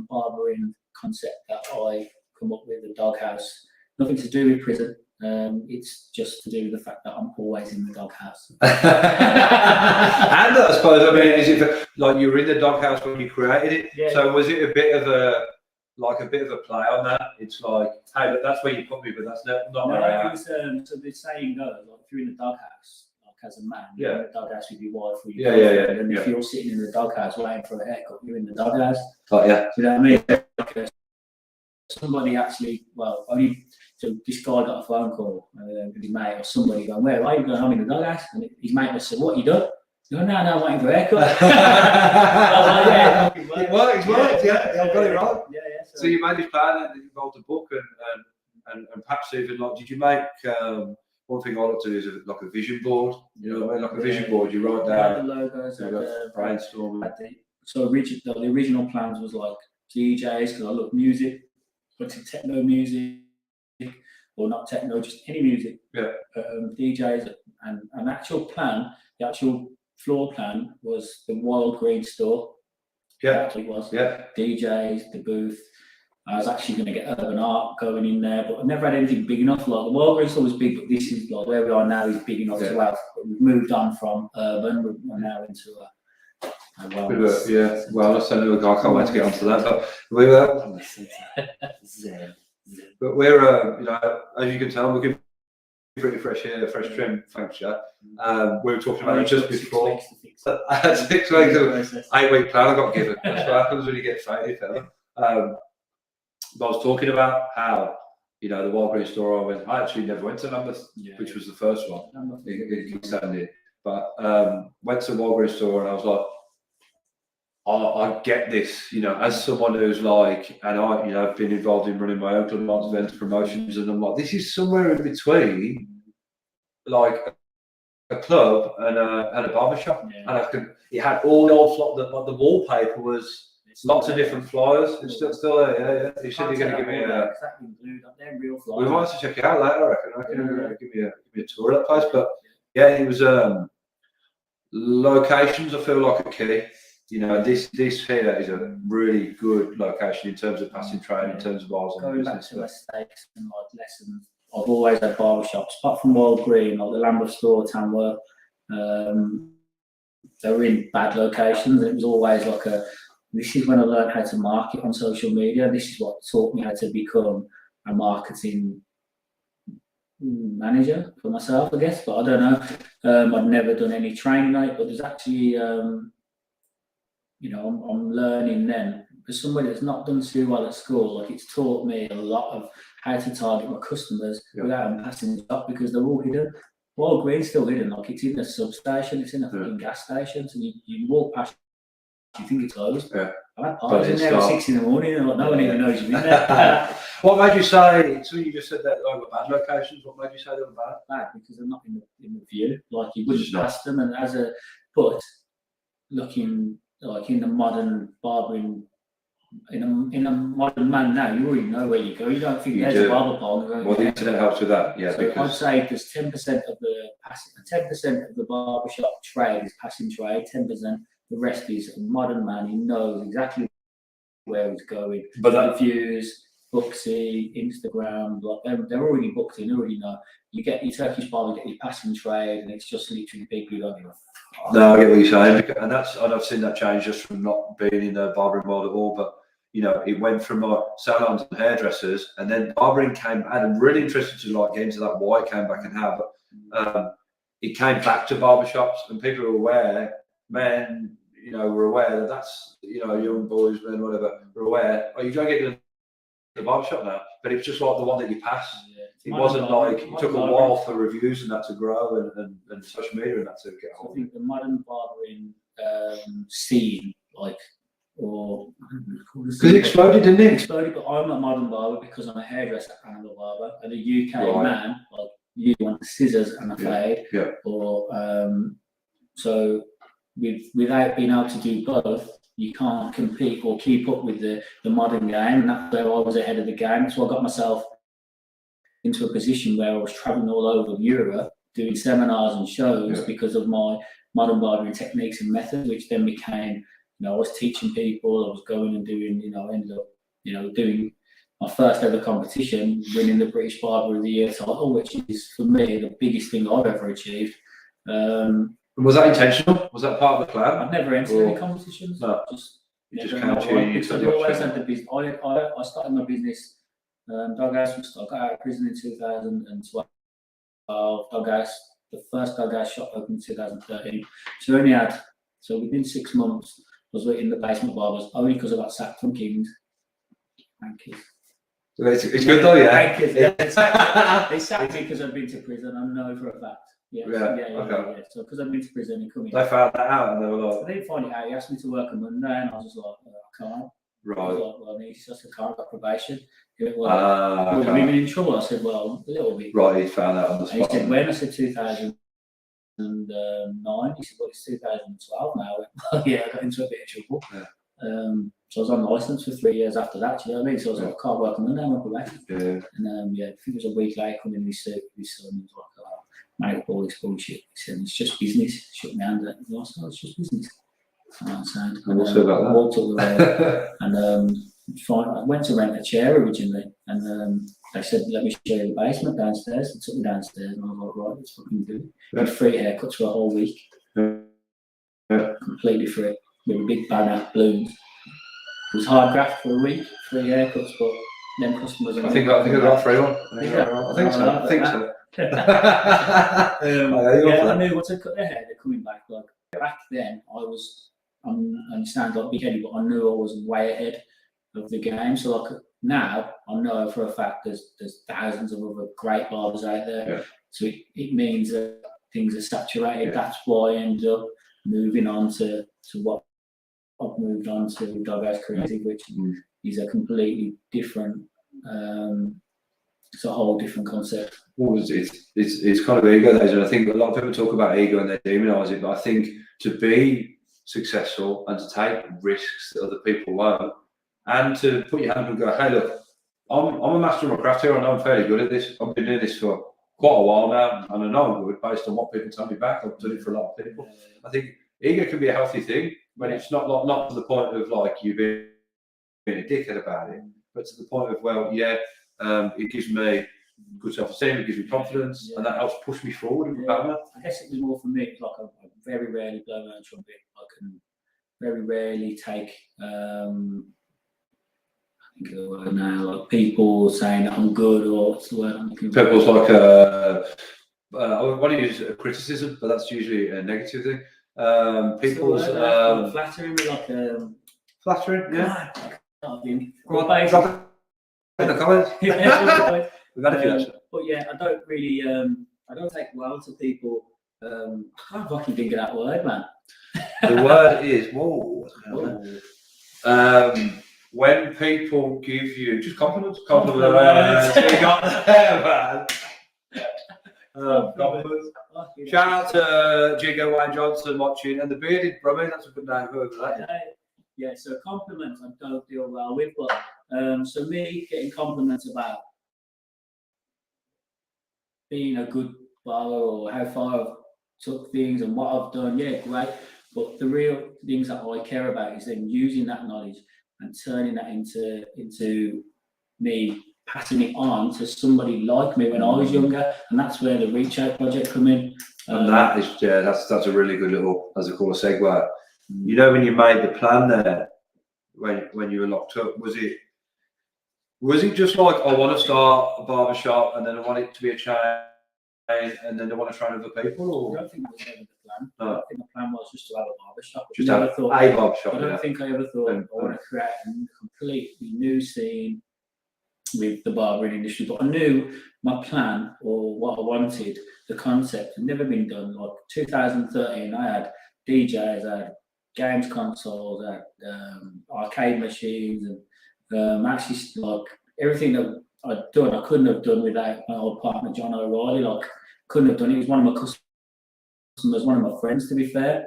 barbering concept that I come up with, the Doghouse, nothing to do with prison. It's just to do with the fact that I'm always in the doghouse. And I suppose, I mean, is it like you were in the doghouse when you created it? Yeah. So was it a bit of a play on that? It's like, hey, that's where you put me, but that's not where I am. So the saying goes, like, if you're in the doghouse, like as a man, you're in the doghouse with your wife or your girlfriend, and if you're sitting in the doghouse waiting for a haircut, you're in the doghouse. Oh yeah. You know what I mean? Like, somebody actually, so this guy got a phone call with his mate or somebody going, where are you going? I'm in the doghouse. And his mate must say, what you done? No, I'm waiting for a haircut. It works, yeah, I've got it right. Yeah. So you made this plan that involved a book and perhaps even like, did you make, one thing I like to do is like a vision board, you know what I mean? Like a vision board, you write down the logos, brainstorming. So the original plans was like DJs, because I love music, but techno music, or not techno, just any music. Yeah. DJs, and an actual plan, the actual floor plan was the Wild Green store. Yeah. That's what it was. Yeah. DJs, the booth. I was actually going to get urban art going in there, but I've never had anything big enough. Like the Wild Green store was big, but this is like where we are now is big enough to have. We've moved on from urban, we're now into wellness. Wellness. I know I can't wait to get onto that, but we're you know, as you can tell, we're getting pretty fresh here, fresh trim. Thanks, Jack. We were talking about it just before. 6 weeks, 8 week plan I got given. That's what happens when you get excited, fella. I was talking about how, you know, the Wild Green store I actually never went to Lambeth, which was the first one in Kingston. But went to the Wild Green store and I was like, I get this, you know, as someone who's like, and I, you know, I've been involved in running my own club events, promotions, and I'm like, this is somewhere in between, like a club and a barber shop. And it had all the old the wallpaper was lots of different flyers. It's still there, yeah. You said you're going to give me a. We might have to check it out later. I reckon. Give me a tour of that place, but yeah, it was locations. I feel like a key. You know, this here is a really good location in terms of passing trade, in terms of bars and going back to mistakes and like lessons. I've always had barber shops, apart from Wild Green, like the Lambeth store, Tamworth. They were in bad locations. It was always like this is when I learned how to market on social media. This is what taught me how to become a marketing manager for myself, I guess. But I don't know. I'd never done any training on it, but there's actually, you know, I'm learning then. For somebody that's not done too well at school, like it's taught me a lot of how to target my customers without them passing it up, because they're all hidden. Wild Green's still hidden, like it's in a substation, it's in a fucking gas station, so you walk past, you think it's closed. Yeah. I've had parties in there at 6 in the morning, and like, no one even knows you're in there. What made you say, so you just said that they were bad locations, what made you say they were bad? Bad, because they're not in the view, like you wouldn't pass them, and but looking like in the modern barbering in a modern man now, you already know where you go. You don't think there's a barber pole. Well, the internet helps with that, yeah. So because I'd say there's 10% of the 10% of the barbershop trade is passing trade. 10%. The rest is a modern man. He knows exactly where he's going. But that reviews, Booksy, Instagram, they're already booked in. They already know. You get your Turkish barber, you get your passing trade, and it's just literally people who don't even. No, I get what you're saying, and I've seen that change just from not being in the barbering world at all. But you know, it went from salons and hairdressers, and then barbering came. And I'm really interested to get into that why it came back and how, but it came back to barbershops, and people are aware. Men, you know, were aware that that's young boys, men, whatever, were aware. Oh, you don't get to the barbershop now, but it's just like the one that you pass. Yeah. It wasn't like it took a while for reviews and that to grow and social media and that to get hold. I think the modern barbering scene, because it exploded, didn't it? Exploded, but I'm a modern barber because I'm a hairdresser and a barber, and a UK man like you want scissors and a fade, or so without being able to do both. You can't compete or keep up with the modern game, and that's where I was ahead of the game. So I got myself into a position where I was traveling all over Europe doing seminars and shows because of my modern barbering techniques and methods, which then became, I was teaching people, I was going and doing, I ended up, doing my first ever competition, winning the British Barber of the Year title, which is for me the biggest thing I've ever achieved. Was that intentional? Was that part of the plan? I've never entered any competitions. No. Just came to you. Because I always had the business. I started my business. Doghouse. I got out of prison in 2012. Doghouse. The first Doghouse shop opened in 2013. So within 6 months, I was in the basement barbers only because I got sacked from Kings. Thank you. It's good though, yeah. They sacked me because I'd been to prison. I know for a fact. Yeah. So because I've been to prison and coming. They found that out and they were like. They didn't find it out. He asked me to work on Monday, and I was just like, I can't. Right. I was like, well, I need to. I said, I can't. I've got probation. He went, well, we've been in trouble. I said, well, a little bit. Right. He found out on the spot. He said, when? I said 2009. He said, well, it's 2012 now. I went, well, yeah, I got into a bit of trouble. Yeah. So I was on license for 3 years after that. You know what I mean? So I was like, I can't work on Monday. I'm on probation. Yeah. And I think it was a week later coming in with his son. He was like, make all this bullshit. He said, it's just business. Shook my hand. I said, it's just business. And I walked up the road and I went to rent a chair originally. And they said, let me show you the basement downstairs. They took me downstairs and I was like, right, let's fucking do it. Had free haircuts for a whole week. Completely free. With a big banner, balloons. It was hard graft for a week, free haircuts, but them customers. I think I got free one. I think so. I knew once I cut their hair, they're coming back. Like back then, and it sounds like big headed, but I knew I was way ahead of the game. So now I know for a fact there's thousands of other great barbers out there. Yeah. So it means that things are saturated. Yeah. That's why I ended up moving on to what I've moved on to Diverse Creative, which is a completely different. It's a whole different concept. Well, it's kind of ego days, and I think a lot of people talk about ego and they demonise it, but I think to be successful and to take risks that other people won't, and to put your hand up and go, hey, look, I'm a master of my craft here, and I'm fairly good at this. I've been doing this for quite a while now, and I know I'm good based on what people tell me back. I've done it for a lot of people. I think ego can be a healthy thing when it's not to the point of you being a dickhead about it, but to the point of it gives me good self-esteem, it gives me confidence, and that helps push me forward. I guess it was more for me. It's like I very rarely blow my own trumpet. I can very rarely take. I think of the word now, like people saying that I'm good, or what's the word I'm looking for? People's I want to use criticism, but that's usually a negative thing. People's flattering, flattering, yeah. In the comments. We've had a few, but yeah, I don't really, I don't take well to people. I can't fucking think of that word, man. The word is when people give you just compliments. You got there, man. Compliments. Shout out to Jiggo Wayne Johnson watching, and the bearded Brummy. That's a good name. Whoever that is. Yeah, so compliments I don't deal well with, but so me getting compliments about being a good barber or how far I've took things and what I've done, yeah, great. But the real things that I care about is then using that knowledge and turning that into me passing it on to somebody like me when I was younger, and that's where the Reach Out project come in. And that is, yeah, that's a really good little, as I call a segue. You know, when you made the plan there, when you were locked up, was it just like, I want to start a barber shop and then I want it to be a chain and then I want to train other people? Or? I don't think that was ever the plan. No. I think the plan was just to have a barber shop. Just have a barber shop. I don't think I ever thought I want to create a completely new scene with the barbering industry, but I knew my plan or what I wanted, the concept had never been done. Like 2013, I had DJs, I had games consoles, I had arcade machines, and actually like everything that I'd done, I couldn't have done without my old partner John O'Reilly. Like couldn't have done it. He was one of my customers, one of my friends, to be fair.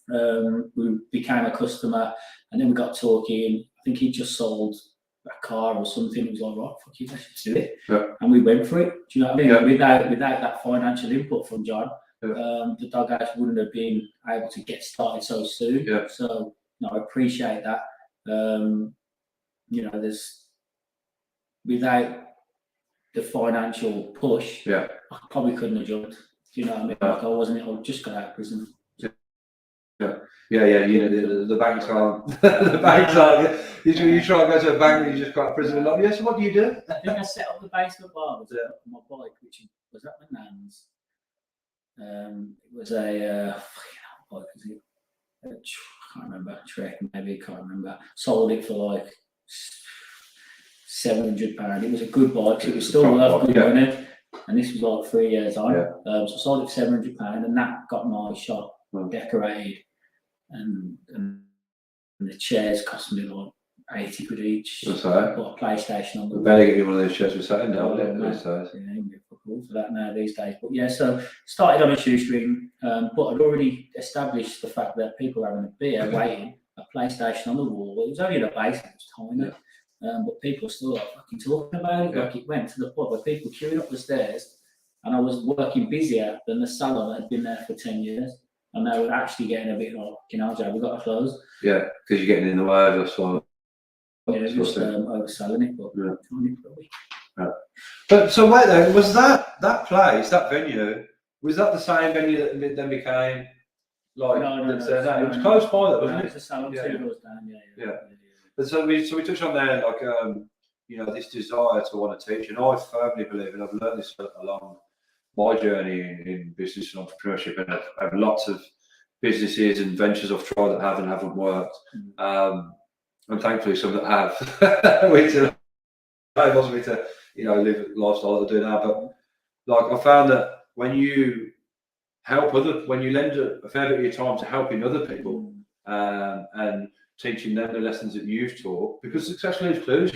We became a customer, and then we got talking. I think he just sold a car or something. It was like, right, fuck you, let's do it. Yeah. And we went for it. Do you know what I mean? Yeah. Without that financial input from John, yeah. The doghouse wouldn't have been able to get started so soon. Yeah. So, I appreciate that. There's without the financial push, Yeah. I probably couldn't have jumped. Do you know what I mean? Like I just got out of prison. Yeah, you know, the banks aren't, the banks aren't, you try and go to a bank and you just got out of prison. Like, yes, what do you do? I think I set up the basement bar with my bike, which was at my nan's. It was a, what was it? I can't remember, Trek, maybe, can't remember. Sold it for like £700. It was a good bike, it was still worth good money. And this was like 3 years on. Yeah. So I sold it for £700, and that got my shop decorated. And the chairs cost me like 80 quid each. That's right. I bought a PlayStation on the wall. Better get you one of those chairs with sat in now, Yeah, these days. Yeah, you get cool for that now these days. But yeah, so started on a shoestring, but I'd already established the fact that people were having a beer, waiting, a PlayStation on the wall. It was only in a basement, it was tiny. But people still like fucking talking about it. Like it went to the point where people queuing up the stairs, and I was working busier than the salon that had been there for 10 years. And they were actually getting a bit like, Joe, we've got to close. Yeah, because you're getting in the way of us. Yeah, just overselling it, but yeah. But so wait though, was that place, that venue, was that the same venue that then became like? No, it was close by though, wasn't it? It's a salon 2 doors down. Yeah. But so we touched on there, like this desire to want to teach, and I firmly believe, and I've learned this along my journey in business and entrepreneurship, and I've had lots of businesses and ventures I've tried that haven't worked, and thankfully some that have, which enables me to live the lifestyle that I do now. But like I found that when you when you lend a fair bit of your time to helping other people and teaching them the lessons that you've taught, because success leaves clues.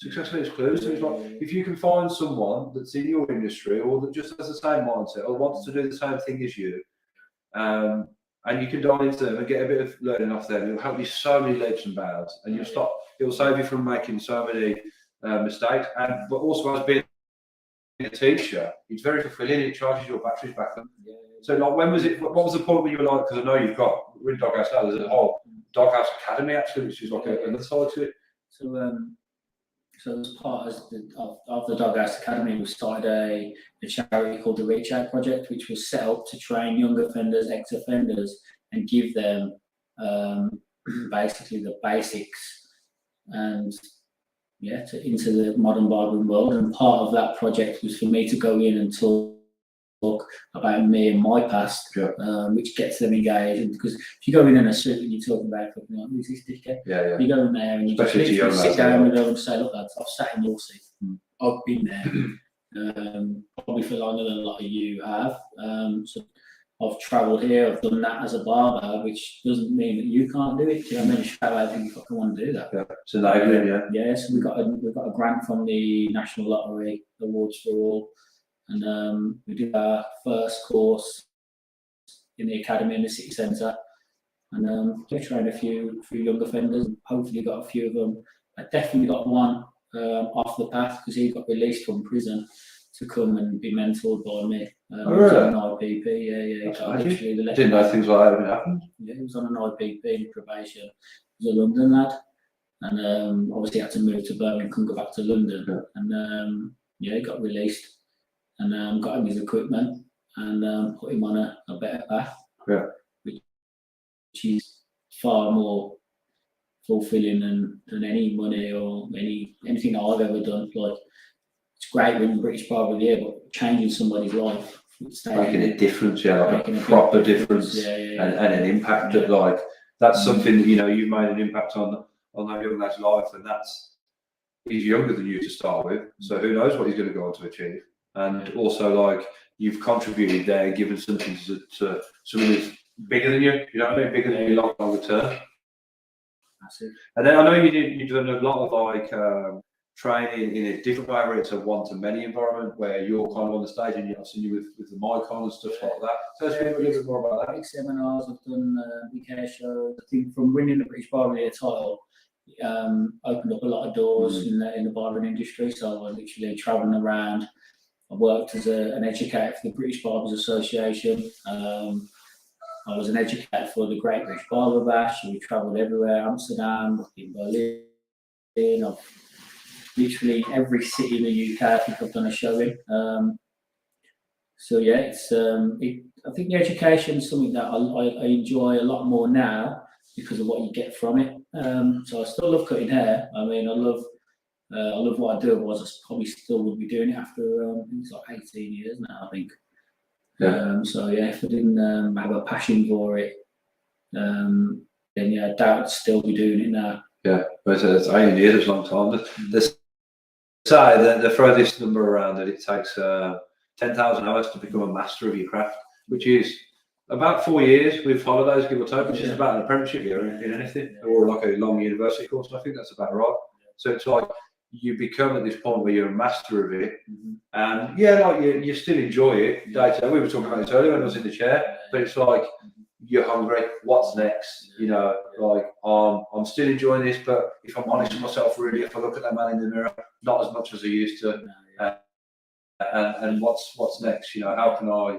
Success leaves clues. So it's like, if you can find someone that's in your industry or that just has the same mindset or wants to do the same thing as you, and you can dive into them and get a bit of learning off them, it'll help you so many leaps and bounds, and it'll save you from making so many mistakes. But also, as being a teacher, it's very fulfilling. It charges your batteries back. So like, when was it? What was the point when you were like? Because I know you've got, we're in Doghouse now. There's a whole Doghouse Academy actually, which is like another side to it. So as part of the Doghouse Academy, we started a charity called the Reach Out Project, which was set up to train young offenders, ex-offenders, and give them basically the basics and into the modern barbering world. And part of that project was for me to go in and talk about me and my past, which gets them engaged. And because if you go in a suit and you're talking about who's this dickhead, you go in there and you just sit down with them and say, look lads, I've sat in your seat, I've been there, probably for longer than a lot of you have, so I've travelled here, I've done that as a barber, which doesn't mean that you can't do it. Do you know what I mean? Straight away I think you fucking want to do that. So so we got a grant from the National Lottery, Awards for All. And we did our first course in the academy in the city centre, And I trained a few young offenders, and hopefully got a few of them. I definitely got one off the path because he got released from prison to come and be mentored by me. He was on an IPP, I didn't know things like that would happen. Yeah, he was on an IPP in probation. He was a London lad, and obviously had to move to Birmingham, couldn't go back to London. Yeah. And he got released, and got him his equipment, and put him on a better path. Yeah. Which is far more fulfilling than any money or anything that I've ever done. Like, it's great winning British Barber of the Year, but changing somebody's life, making a difference, like a proper difference, and an impact that, like, that's something that, you've made an impact on that young lad's life, and he's younger than you to start with, so who knows what he's going to go on to achieve. And also, like, you've contributed there, given something to someone who's bigger than you, bigger than you longer term. And then I know you've done a lot of like training in a different way, where it's a one-to-many environment, where you're kind of on the stage, and I've seen you with the mic on and stuff like that. So tell us a little bit more about that. Big seminars, I've done BK shows. I think from winning the British Barber of the Year title, opened up a lot of doors in the barbering industry. So I was literally travelling around. I worked as an educator for the British Barbers Association. I was an educator for the Great British Barber Bash. We travelled everywhere, Amsterdam, in Berlin. I've literally every city in the UK, I think I've done a show in. So yeah, I think the education is something that I enjoy a lot more now because of what you get from it. So I still love cutting hair. I mean, I love what I do. Otherwise, I probably still would be doing it after it's like 18 years now, I think. Yeah. So yeah, if I didn't have a passion for it, then yeah, I doubt I'd still be doing it now. Yeah, but it's 18 years, it's a long time. They say they throw this number around that it takes 10,000 hours to become a master of your craft, which is about 4 years with holidays, give or take, which is about an apprenticeship year in anything, or like a long university course. I think that's about right. So it's like you become at this point where you're a master of it, and like you still enjoy it day to day. We were talking about this earlier when I was in the chair, but it's like you're hungry. What's next? Like I'm still enjoying this, but if I'm honest with myself, really, if I look at that man in the mirror, not as much as I used to. And what's next? How can I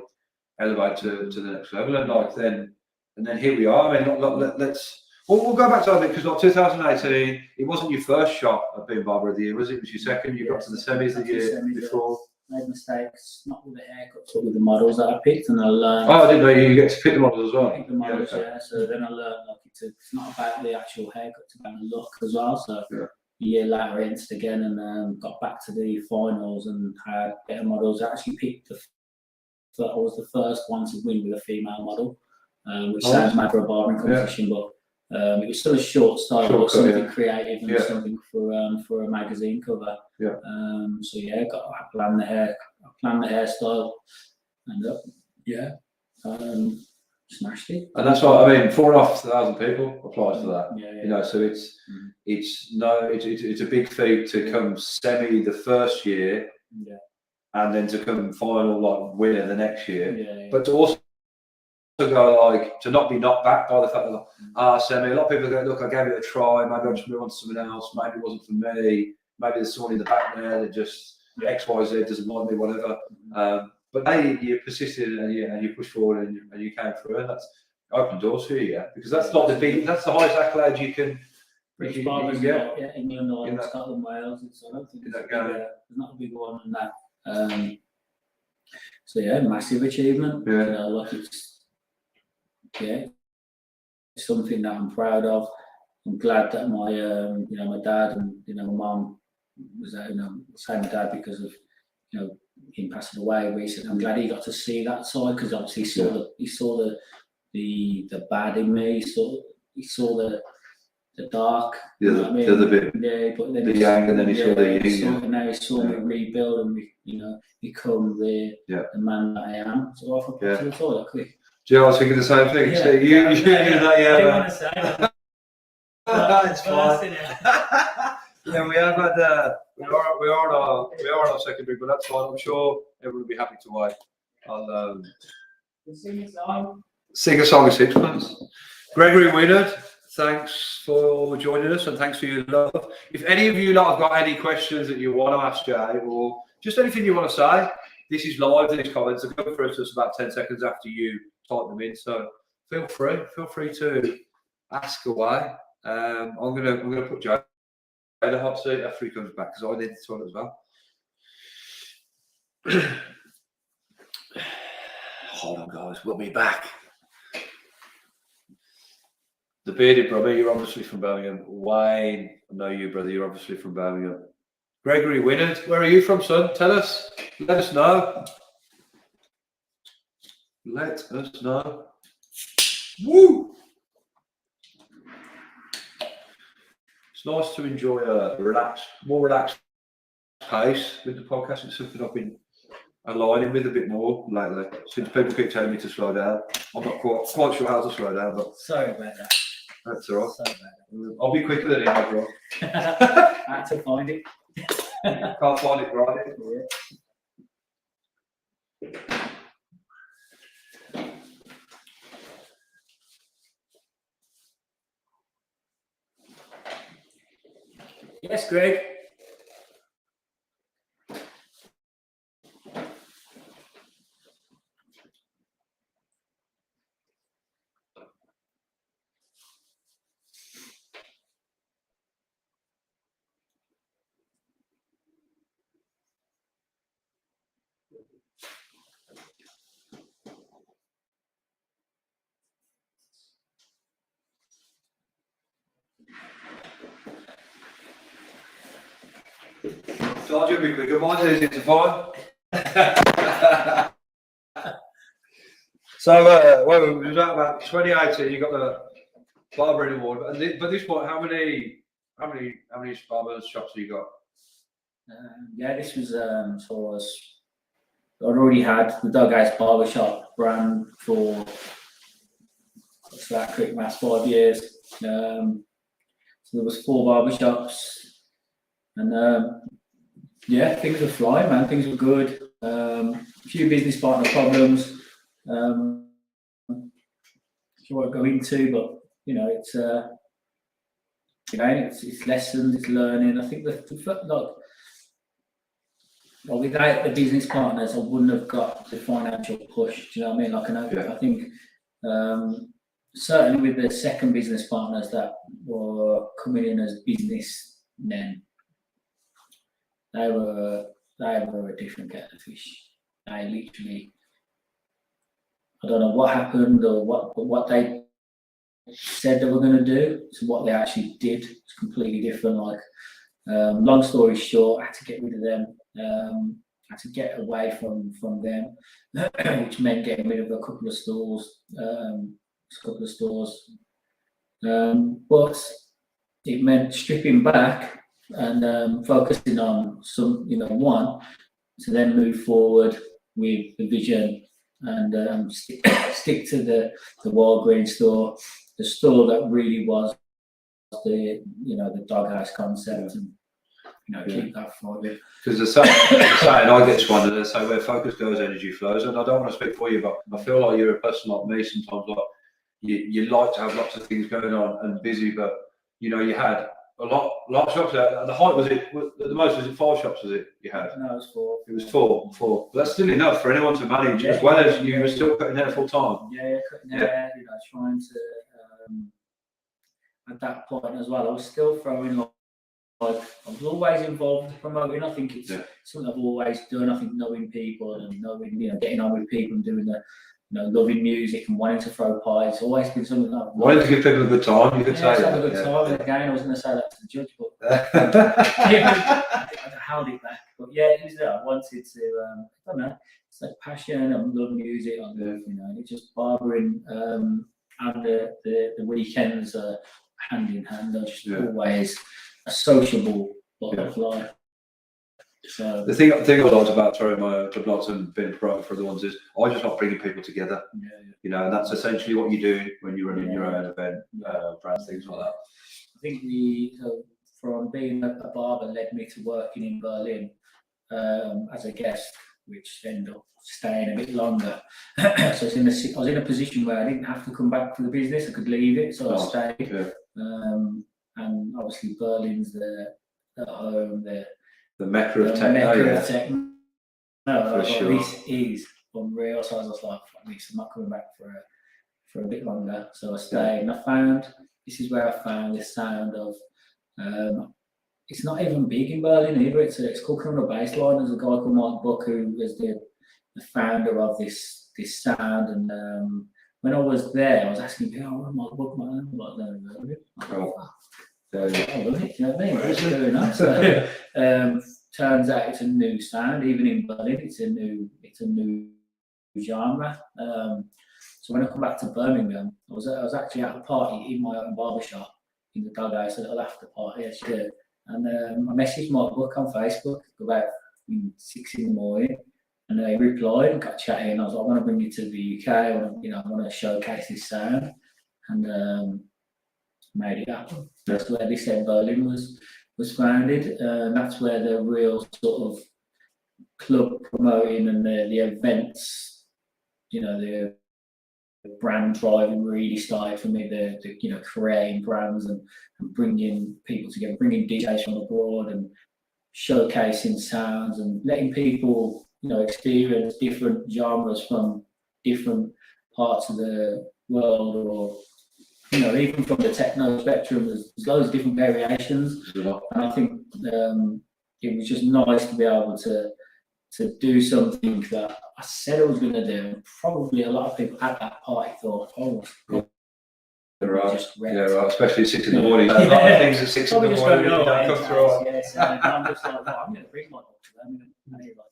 elevate to the next level? And then here we are. I mean, let's. We'll go back to that because like 2018, it wasn't your first shot at being Barber of the Year, was it? It was your second. You got to the semis the year before. Made mistakes, not with the haircuts, but with the models that I picked, and I learned. Oh, I didn't know you get to pick the models as well. Pick the models, yeah. So then I learned it's not about the actual haircut, it's about the look as well. So a year later, I entered again and got back to the finals and had better models. I actually picked I was the first one to win with a female model, which sounds mad for a barbering competition, but it was still a short style, but something creative and something for a magazine cover. So yeah, I planned the hairstyle, and smashed it. And that's what I mean. 4,500 people applied for that. So it's a big feat to come semi the first year, and then to come final like winner the next year. But to also go like to not be knocked back by the fact that semi. A lot of people go, look, I gave it a try. Maybe I just move on to something else. Maybe it wasn't for me. Maybe there's someone in the back there that just X, Y, Z doesn't like me, whatever. But you persisted and you pushed forward and you came through, and that's opened doors for you, because that's not that's the highest accolade you can. British Barbers, England, Ireland, Scotland, Wales. I don't think there's not a big one on that. So yeah, massive achievement. It's something that I'm proud of. I'm glad that my my dad and my mum was saying my dad because of him passing away recently. I'm glad he got to see that side, because obviously he saw the bad in me. He saw the dark. The other bit. Yeah, but then the yang, and then he saw the yin. And now he saw me rebuild and become the man that I am. So I thought to the toilet quick. I was thinking the same thing. Yeah, so you I didn't want to say that. It's fine. We have had we are on our second drink, but that's fine. I'm sure everyone will be happy to wait. I'll sing a song. Sing a song of sixpence. Gregory Winard, thanks for joining us and thanks for your love. If any of you lot have got any questions that you want to ask Jay or just anything you want to say, this is live, these comments are going through to us about 10 seconds after you type them in. So feel free to ask away. I'm gonna put Jay in the hot seat after he comes back because I need to talk as well. Hold on, guys, we'll be back. The bearded brother, you're obviously from Birmingham. Wayne, I know you, brother, you're obviously from Birmingham. Gregory Winard, where are you from, son? Tell us. Let us know. Let us know. Woo! It's nice to enjoy a more relaxed pace with the podcast. It's something I've been aligning with a bit more lately. Since people keep telling me to slow down, I'm not quite sure how to slow down. But Sorry about that. that's all right. Sorry about I'll be quicker than him, bro. that. I had to find it. Can't find it right. Yes, Greg. Told you it'd be quicker. Mine's easy to find. So, well, it was about 2018. You got the Barber award, but this point, how many barber shops have you got? Yeah, this was I'd already had the Doghouse Barbershop brand for that quick maths 5 years. So there was 4 barbershops, and yeah, things were flying, man. Things were good. A few business partner problems. I won't go into, but you know, it's lessons, it's learning. I think without the business partners, I wouldn't have got the financial push. Do you know what I mean? Like, I think certainly with the second business partners that were coming in as businessmen, they were a different kettle of fish. They literally, I don't know what happened or what they said they were going to do to what they actually did. It's completely different. Like, long story short, I had to get rid of them. I had to get away from them, which meant getting rid of a couple of stores. But it meant stripping back and focusing on one, to then move forward with the vision and stick to the Walgreens store, the store that really was the Doghouse concept, and keep that forward. Because the saying I get squandered, they say where focus goes, energy flows, and I don't want to speak for you, but I feel like you're a person like me sometimes. Like you like to have lots of things going on and busy, but you had a lot of shops. At the height, the most was it 5 shops? Was it you had? No, it was 4. It was 4. But that's still enough for anyone to manage, as well as you were still cutting hair full time. Yeah, cutting hair. Trying to at that point as well. I was still throwing like I was always involved in promoting. I think it's something I've always done. I think knowing people and knowing, getting on with people and doing the, loving music and wanting to throw pies. It's always been something that I've wanted to give people a good time. You could say have that. A good time. And again, I was going to say that to the judge, but I held it back. But yeah, it was that I wanted to. I don't know. It's like passion. I love music. I love, it's just barbering. And the weekends hand in hand. They're just always a sociable butterfly. So the thing I liked about throwing my club lots and being a promoter for other ones is I just like bringing people together. And that's essentially what you do when you're running your own event, brands, things like that. I think from being a barber led me to working in Berlin as a guest which ended up staying a bit longer. So I was in a position where I didn't have to come back for the business. I could leave it, so I stayed. Yeah. And obviously Berlin's at home, the mecca of techno. No, sure. This is unreal. So I was like, at least I'm not coming back for a bit longer. So I stayed, and this is where I found the sound of. It's not even big in Berlin either. It's called Criminal Bassline. There's a guy called Mike Buck who is the founder of this sound. And when I was there, I was asking people, "Oh, Mike Buck, man, what I love it, you know what I mean? It's very nice." So, turns out it's a new sound, even in Berlin. It's a new genre. So when I come back to Birmingham, I was actually at a party in my own barbershop in the doghouse, a little after party, actually. And I messaged Mike Buck on Facebook about 6 in the morning, and he replied and got chatting. I was like, "I want to bring you to the UK. I want to showcase this sound," and made it happen. That's where this Berlin was founded. That's where the real sort of club promoting and the events, the brand driving really started for me. The creating brands and bringing people together, bringing DJs from abroad and showcasing sounds and letting people experience different genres from different parts of the world, or even from the techno spectrum. There's loads of different variations, and I think it was just nice to be able to do something that I said I was going to do. And probably a lot of people at that party thought, "Oh, right. Just yeah, right. Especially at 6 in the morning. Yeah. A lot of things at 6 in the Probably morning just don't come through. Yes, and I'm just like, "Well, I'm going to bring my book to them." And he's like,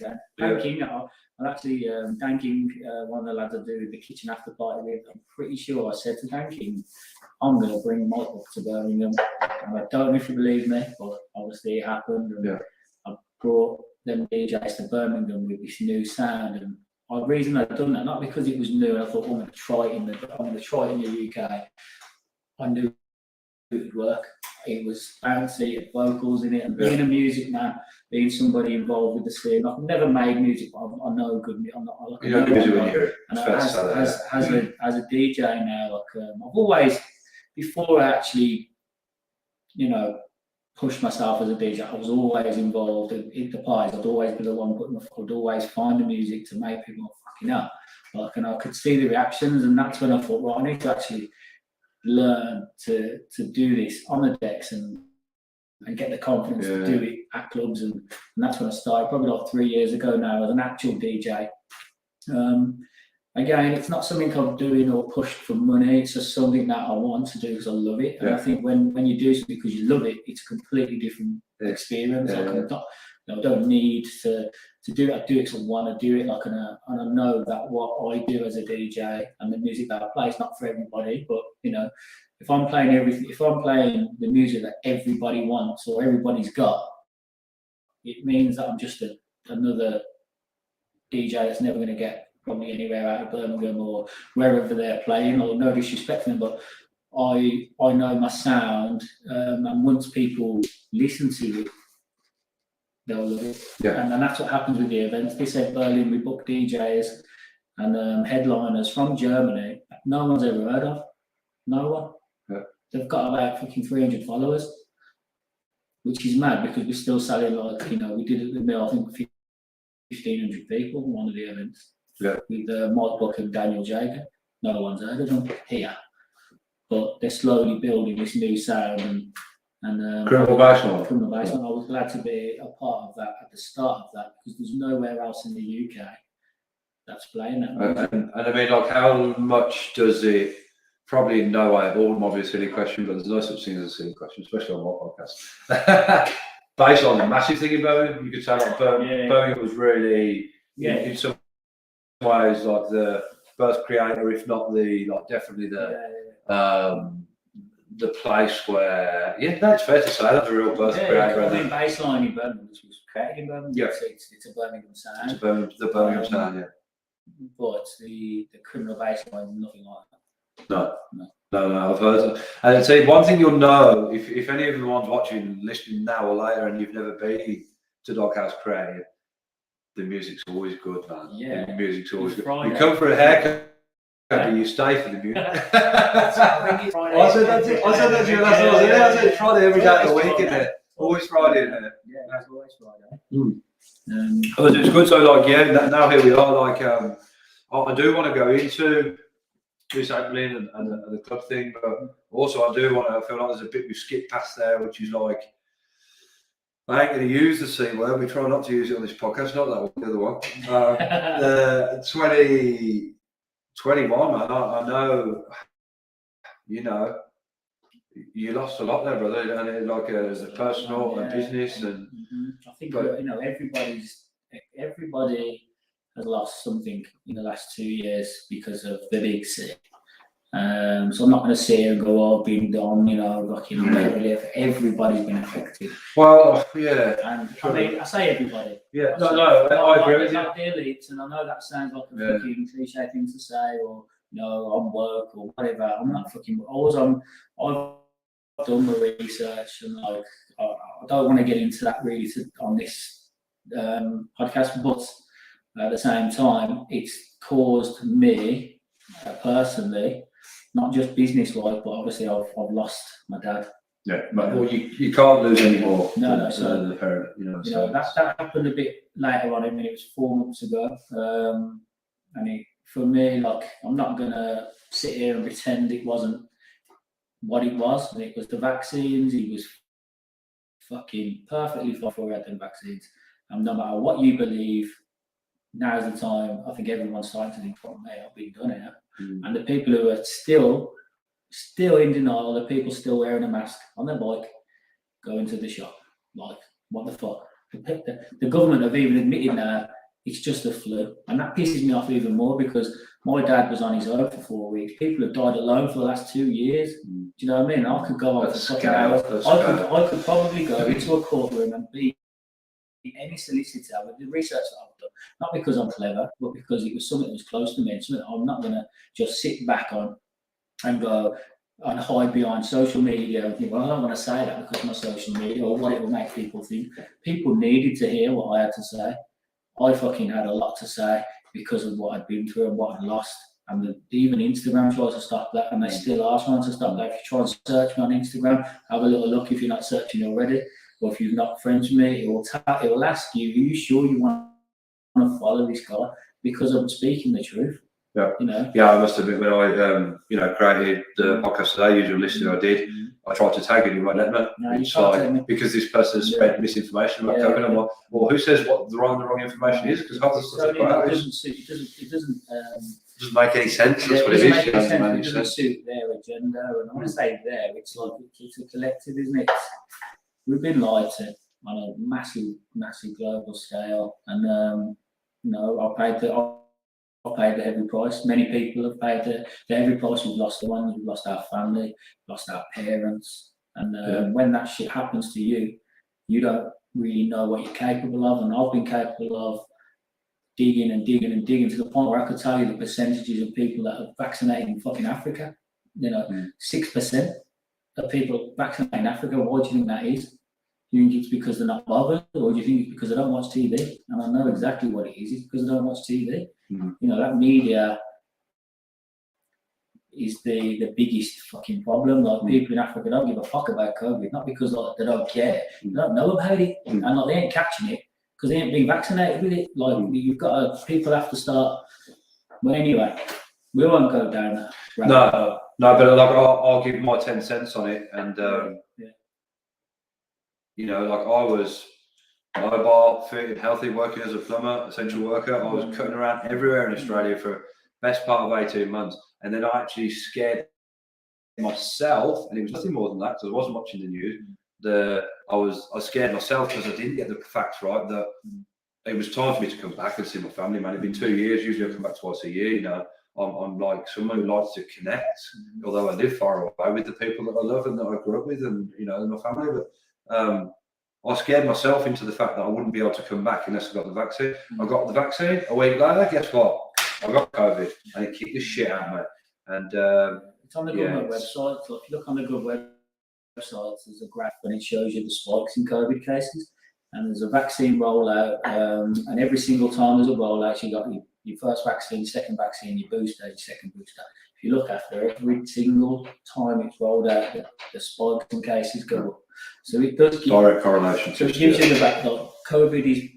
"Yeah, thanking." I'm actually thanking one of the lads I do the kitchen after party with. I'm pretty sure I said to thanking, "I'm going to bring my book to Birmingham." And I don't know if you believe me, but obviously it happened. And I brought them DJs to Birmingham with this new sound. And the reason I'd done that, not because it was new and I thought, "I'm going to try it in the UK." I knew it would work. It was bouncy, vocals in it, and being a music man, being somebody involved with the scene. I've never made music, but I know good. I'm not like, you know good music when you hear it. And as a DJ now, I've always, before I actually, pushed myself as a DJ, I was always involved in the parties. I'd always be the one I'd always find the music to make people fucking up. And I could see the reactions, and that's when I thought, right, I need to actually learn to do this on the decks and get the confidence to do it at clubs, and that's when I started, probably like 3 years ago now, as an actual DJ. Again, it's not something I'm doing or pushed for money. It's just something that I want to do because I love it. And I think when you do something because you love it, it's a completely different experience. I don't need to do it. I do it because I want to do it. And I know that what I do as a DJ and the music that I play is not for everybody. But if I'm playing the music that everybody wants or everybody's got, it means that I'm just another DJ that's never going to get probably anywhere out of Birmingham or wherever they're playing. Or no disrespect to them, but I know my sound, and once people listen to it, they'll love it. And that's what happens with the events. This at Berlin, we book DJs and headliners from Germany no one's ever heard of. No one. They've got about fucking 300 followers, which is mad because we're still selling we did at the mill, I think 1,500 people in one of the events. With Mike Buck and Daniel Jager. No one's heard of them here, but they're slowly building this new sound and Criminal Bassline. I was glad to be a part of that at the start of that because there's nowhere else in the UK that's playing that music. And I mean, how much does it? Probably in no way at all might be a silly question, but there's no such thing as a silly question, especially on my podcast. Bassline is a massive thing in Birmingham. You could say Birmingham was really in some ways like the first creator, if not definitely the place where that's fair to say that's a real first creator. I mean, Bassline in Birmingham was created in Birmingham. It's a Birmingham sound. It's the Birmingham sound, But the Criminal Bassline, nothing like that. No, I've heard. And I'd say one thing you'll know if any of the ones watching, listening now or later, and you've never been to Doghouse Creative, the music's always good, man. Yeah. The music's always good. Friday. You come for a haircut, but you stay for the music. I said that to you last time I was there. I said it's Friday every day of the week, isn't it? Always Friday, isn't it? Yeah, it's always Friday. It's good. So, like, yeah, now here we are. Like, I do want to go into disabling and the club thing, but also I do want to. I feel like there's a bit we skipped past there, which is like, I ain't going to use the C word. We try not to use it on this podcast. Not that one, the other one. 2021, man. I know. You know, you lost a lot there, brother, and it, like as a personal and business, and I think everybody has lost something in the last 2 years because of the big C. So I'm not going to sit here and go, "Oh, being done," everybody's been affected. Well, yeah. And I mean, I say everybody. Yeah, I agree with you. Not the elites, and I know that sounds like a fucking cliche thing to say, or on work or whatever. I'm not fucking. I've done my research, and like I don't want to get into that really on this podcast, but at the same time, it's caused me personally, not just business-wise, but obviously I've lost my dad. Yeah, but well, you can't lose any more. No. So the parent, that happened a bit later on. I mean, it was 4 months ago, and for me, like, I'm not gonna sit here and pretend it wasn't what it was. It was the vaccines. He was fucking perfectly fine for the vaccines. And no matter what you believe, now's the time. I think everyone's starting to think, "Oh, mate, I've been done here." And the people who are still in denial, the people still wearing a mask on their bike, going to the shop. Like, what the fuck? The government have even admitted now it's just a flu. And that pisses me off even more, because my dad was on his own for 4 weeks. People have died alone for the last 2 years. Do you know what I mean? I could go on for fucking hours. I could probably go into a courtroom and be any solicitor with the research that I've done. Not because I'm clever, but because it was something that was close to me. And something I'm not going to just sit back on and go and hide behind social media and think, "Well, I don't want to say that because of my social media," or what it will make people think. People needed to hear what I had to say. I fucking had a lot to say because of what I'd been through and what I'd lost. And even Instagram tries to stop that, and they still are trying to stop that. If you try and search me on Instagram, have a little look if you're not searching already, or if you're not friends with me, it will ask you, "Are you sure you want to follow this guy?" Because I'm speaking the truth. Yeah. I must admit, when I created the podcast today, usual listening I did, I tried to tag it, you won't let me. It's like, because this person has spread misinformation about COVID. I'm like, well, who says what the wrong information is? Because half the stuff it doesn't make any sense. That's what it is. It doesn't suit their agenda. And I want to say it's like, it's a collective, isn't it? We've been lied to on a massive global scale, and I paid the heavy price. Many people have paid the heavy price. We've lost the ones, we've lost our family, lost our parents. And when that shit happens to you, you don't really know what you're capable of. And I've been capable of digging to the point where I could tell you the percentages of people that are vaccinated in fucking Africa. 6% of people vaccinated in Africa. Why do you think that is? Do you think it's because they're not bothered, or do you think it's because they don't watch TV? And I know exactly what it is. It's because they don't watch TV. That media is the biggest fucking problem. Like, people in Africa don't give a fuck about COVID, not because they don't care. They don't know about it, and they ain't catching it because they ain't being vaccinated with it. Like, people have to start. But anyway, we won't go down that. No, but like, I'll give my 10 cents on it, and like, I was mobile, fit and healthy, working as a plumber, essential worker. I was cutting around everywhere in Australia for the best part of 18 months. And then I actually scared myself, and it was nothing more than that, because I wasn't watching the news. I scared myself because I didn't get the facts right, that it was time for me to come back and see my family, man. It'd been 2 years. Usually I come back twice a year, I'm like someone who likes to connect, although I live far away, with the people that I love and that I grew up with, and my family. But I scared myself into the fact that I wouldn't be able to come back unless I got the vaccine. I got the vaccine. A week later, guess what? I got COVID, and it kicked the shit out of me. And it's on the government website. So if you look on the government website, there's a graph and it shows you the spikes in COVID cases. and there's a vaccine rollout, and every single time there's a rollout, you got your first vaccine, second vaccine, your booster, your second booster. If you look after every single time it's rolled out, the spikes in cases go up. So it does give direct correlation. So it gives you the fact that COVID is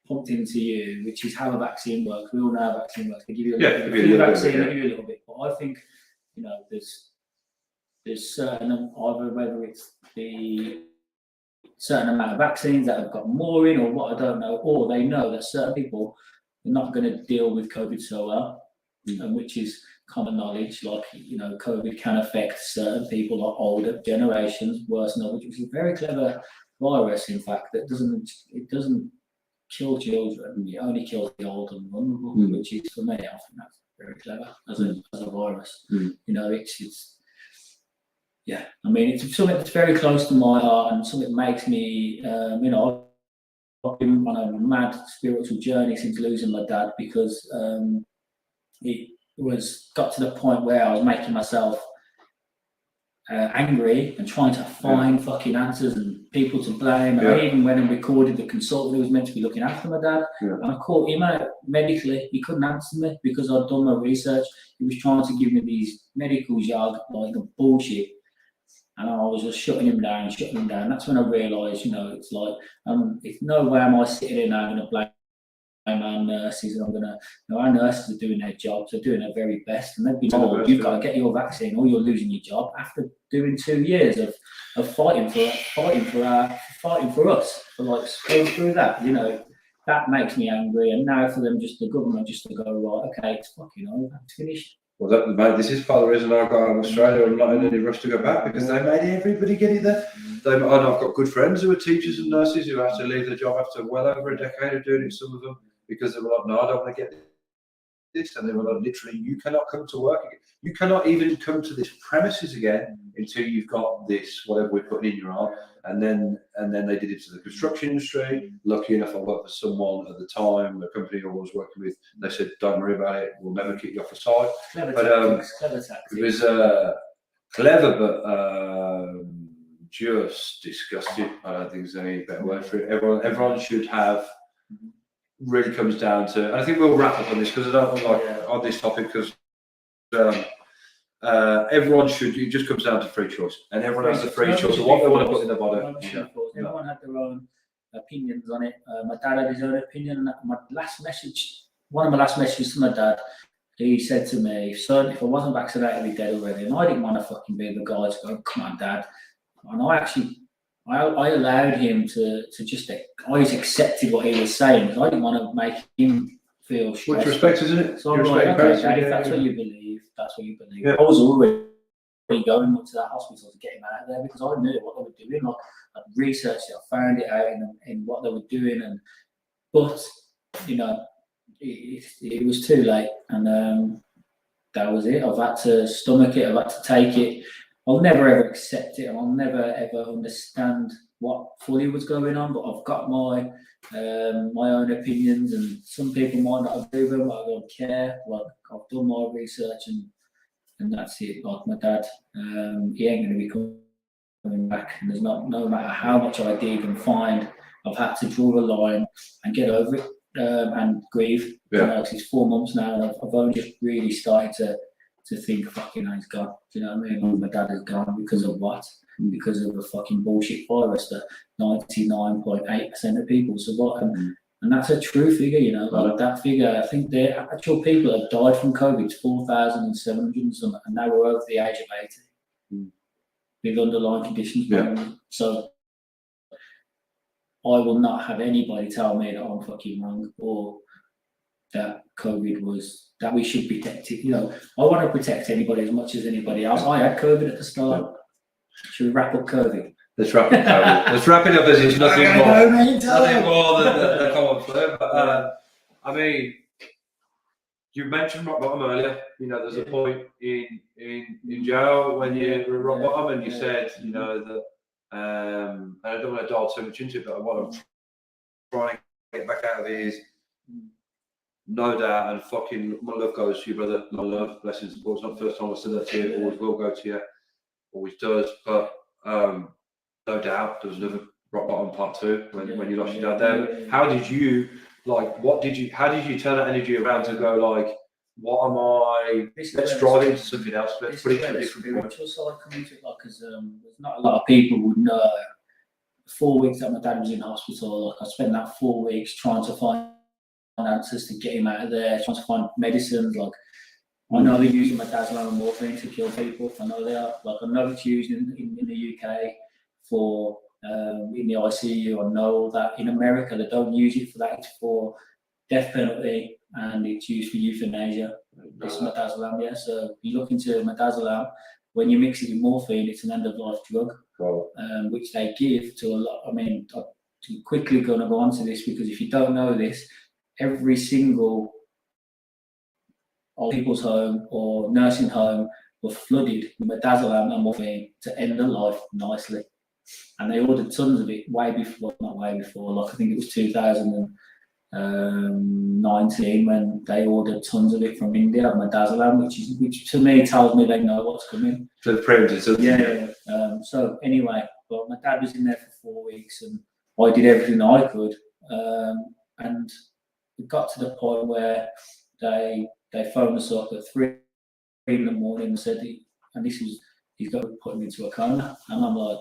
pumped into you, which is how a vaccine works. We all know how a vaccine works. They give you a little bit. They give you a little bit. But I think, you know, there's certain, either whether it's the certain amount of vaccines that have got more in, or what, I don't know, or they know that certain people are not going to deal with COVID so well, and which is common knowledge. Like, you know, COVID can affect certain people, like older generations, worse than others, which is a very clever virus. In fact, that doesn't kill children. It only kills the old and vulnerable, which is, for me, I think that's very clever as a virus. You know, it's yeah. I mean, it's something that's very close to my heart, and something that makes me, you know, I've been on a mad spiritual journey since losing my dad, because it got to the point where I was making myself angry and trying to find fucking answers and people to blame. And I even went and recorded the consultant who was meant to be looking after my dad, and I called him out medically. He couldn't answer me because I'd done my research. He was trying to give me these medical jargon, like the bullshit, and I was just shutting him down. That's when I realised, you know, it's like, it's no way am I sitting there now going to blame our nurses, and I'm going to, you know, our nurses are doing their jobs, they're doing their very best, and they've been told, you've got to get your vaccine or you're losing your job, after doing 2 years of fighting for us, for like going through that. You know, that makes me angry. And now for them, just the government, just to go, right, okay, it's fucking over, it's finished. Well, mate, this is part of the reason I got out of Australia and not in any rush to go back, because they made everybody get it there. I've got good friends who are teachers and nurses who have to leave their job after well over a decade of doing it, some of them, because they were like, no, I don't want to get this. And they were like, literally, you cannot come to work again. You cannot even come to this premises again until you've got this, whatever we're putting in your arm. And then they did it to the construction industry. Lucky enough, I worked for someone at the time, a company I was working with. They said, don't worry about it, we'll never kick you off the site. Clever tactics. It was clever, but just disgusting. I don't think there's any better word for it. Everyone should have, really comes down to, and I think we'll wrap up on this, because I don't like on this topic, because everyone should, it just comes down to free choice, and everyone has a free choice of what they want to put in their body. Everyone had their own opinions on it. My dad had his own opinion, and one of my last messages to my dad, he said to me, son, if I wasn't vaccinated, I'd be dead already. And I didn't want to fucking be the guy to go, come on, dad. And I allowed him to just, I just accepted what he was saying, because I didn't want to make him feel stressed. Which respect, isn't it? So I'm like, okay, Dad, if that's what you believe, that's what you believe. I was already going up to that hospital to get him out of there, because I knew what they were doing. Like, I'd researched it, I found it out in what they were doing, but you know, it was too late, and that was it. I've had to stomach it, I've had to take it. I'll never ever accept it, and I'll never ever understand what fully was going on, but I've got my own opinions, and some people might not agree with them, but I don't care. Like, I've done my research, and that's it. Like my dad, he ain't going to be coming back, and there's no matter how much I dig and find, I've had to draw a line and get over it, and grieve. You know, 'cause it's 4 months now, and I've only just really started to think, fucking hell, he's gone. Do you know what I mean? My dad is gone because of what? Because of a fucking bullshit virus that 99.8% of people survive. And that's a true figure, you know, like that figure. I think the actual people that have died from COVID is 4,700 and something, and they were over the age of 80 with underlying conditions. So I will not have anybody tell me that I'm fucking wrong, or that COVID was, that we should protect it. You know, I want to protect anybody as much as anybody else. I had COVID at the start. Should we wrap up COVID? Let's wrap it up. Let's wrap it up, as it's nothing more than the common flu. But I mean, you mentioned rock bottom earlier. You know, there's a point in jail when you were rock bottom, and you said, you know, that and I don't want to dive too much into it, but what I'm trying to get back out of it is, no doubt, and fucking my love goes to you, brother. My love, blessings. It's not the first time I said that to you. Always will go to you. Always does. But no doubt, there was another rock bottom part 2 when you lost your dad there. Yeah. How did you how did you turn that energy around to go like, what am I? Let's drive into something else. Let's put it to a different point. Spiritual side coming to it, like, because there's not a lot of people would know. 4 weeks that my dad was in hospital, like I spent that 4 weeks trying to find answers to get him out of there, trying to find medicines. Like, I know they're using my dad's own morphine to kill people. I know they are. Like, I know it's used in the UK for in the ICU. I know that in America they don't use it for that. It's for death penalty and it's used for euthanasia. This midazolam, yeah. So you look into midazolam. When you mix it with morphine, it's an end-of-life drug, which they give to a lot. I mean, I'm quickly going to go on to this because if you don't know this, every single old people's home or nursing home were flooded with midazolam and morphine to end their life nicely. And they ordered tons of it not way before, like I think it was 2019 when they ordered tons of it from India, midazolam, which to me tells me they know what's coming. So the predators. Yeah. So anyway, but my dad was in there for 4 weeks and I did everything I could. And it got to the point where they phoned us up at 3 in the morning and said, he's got to put him into a coma. And I'm like,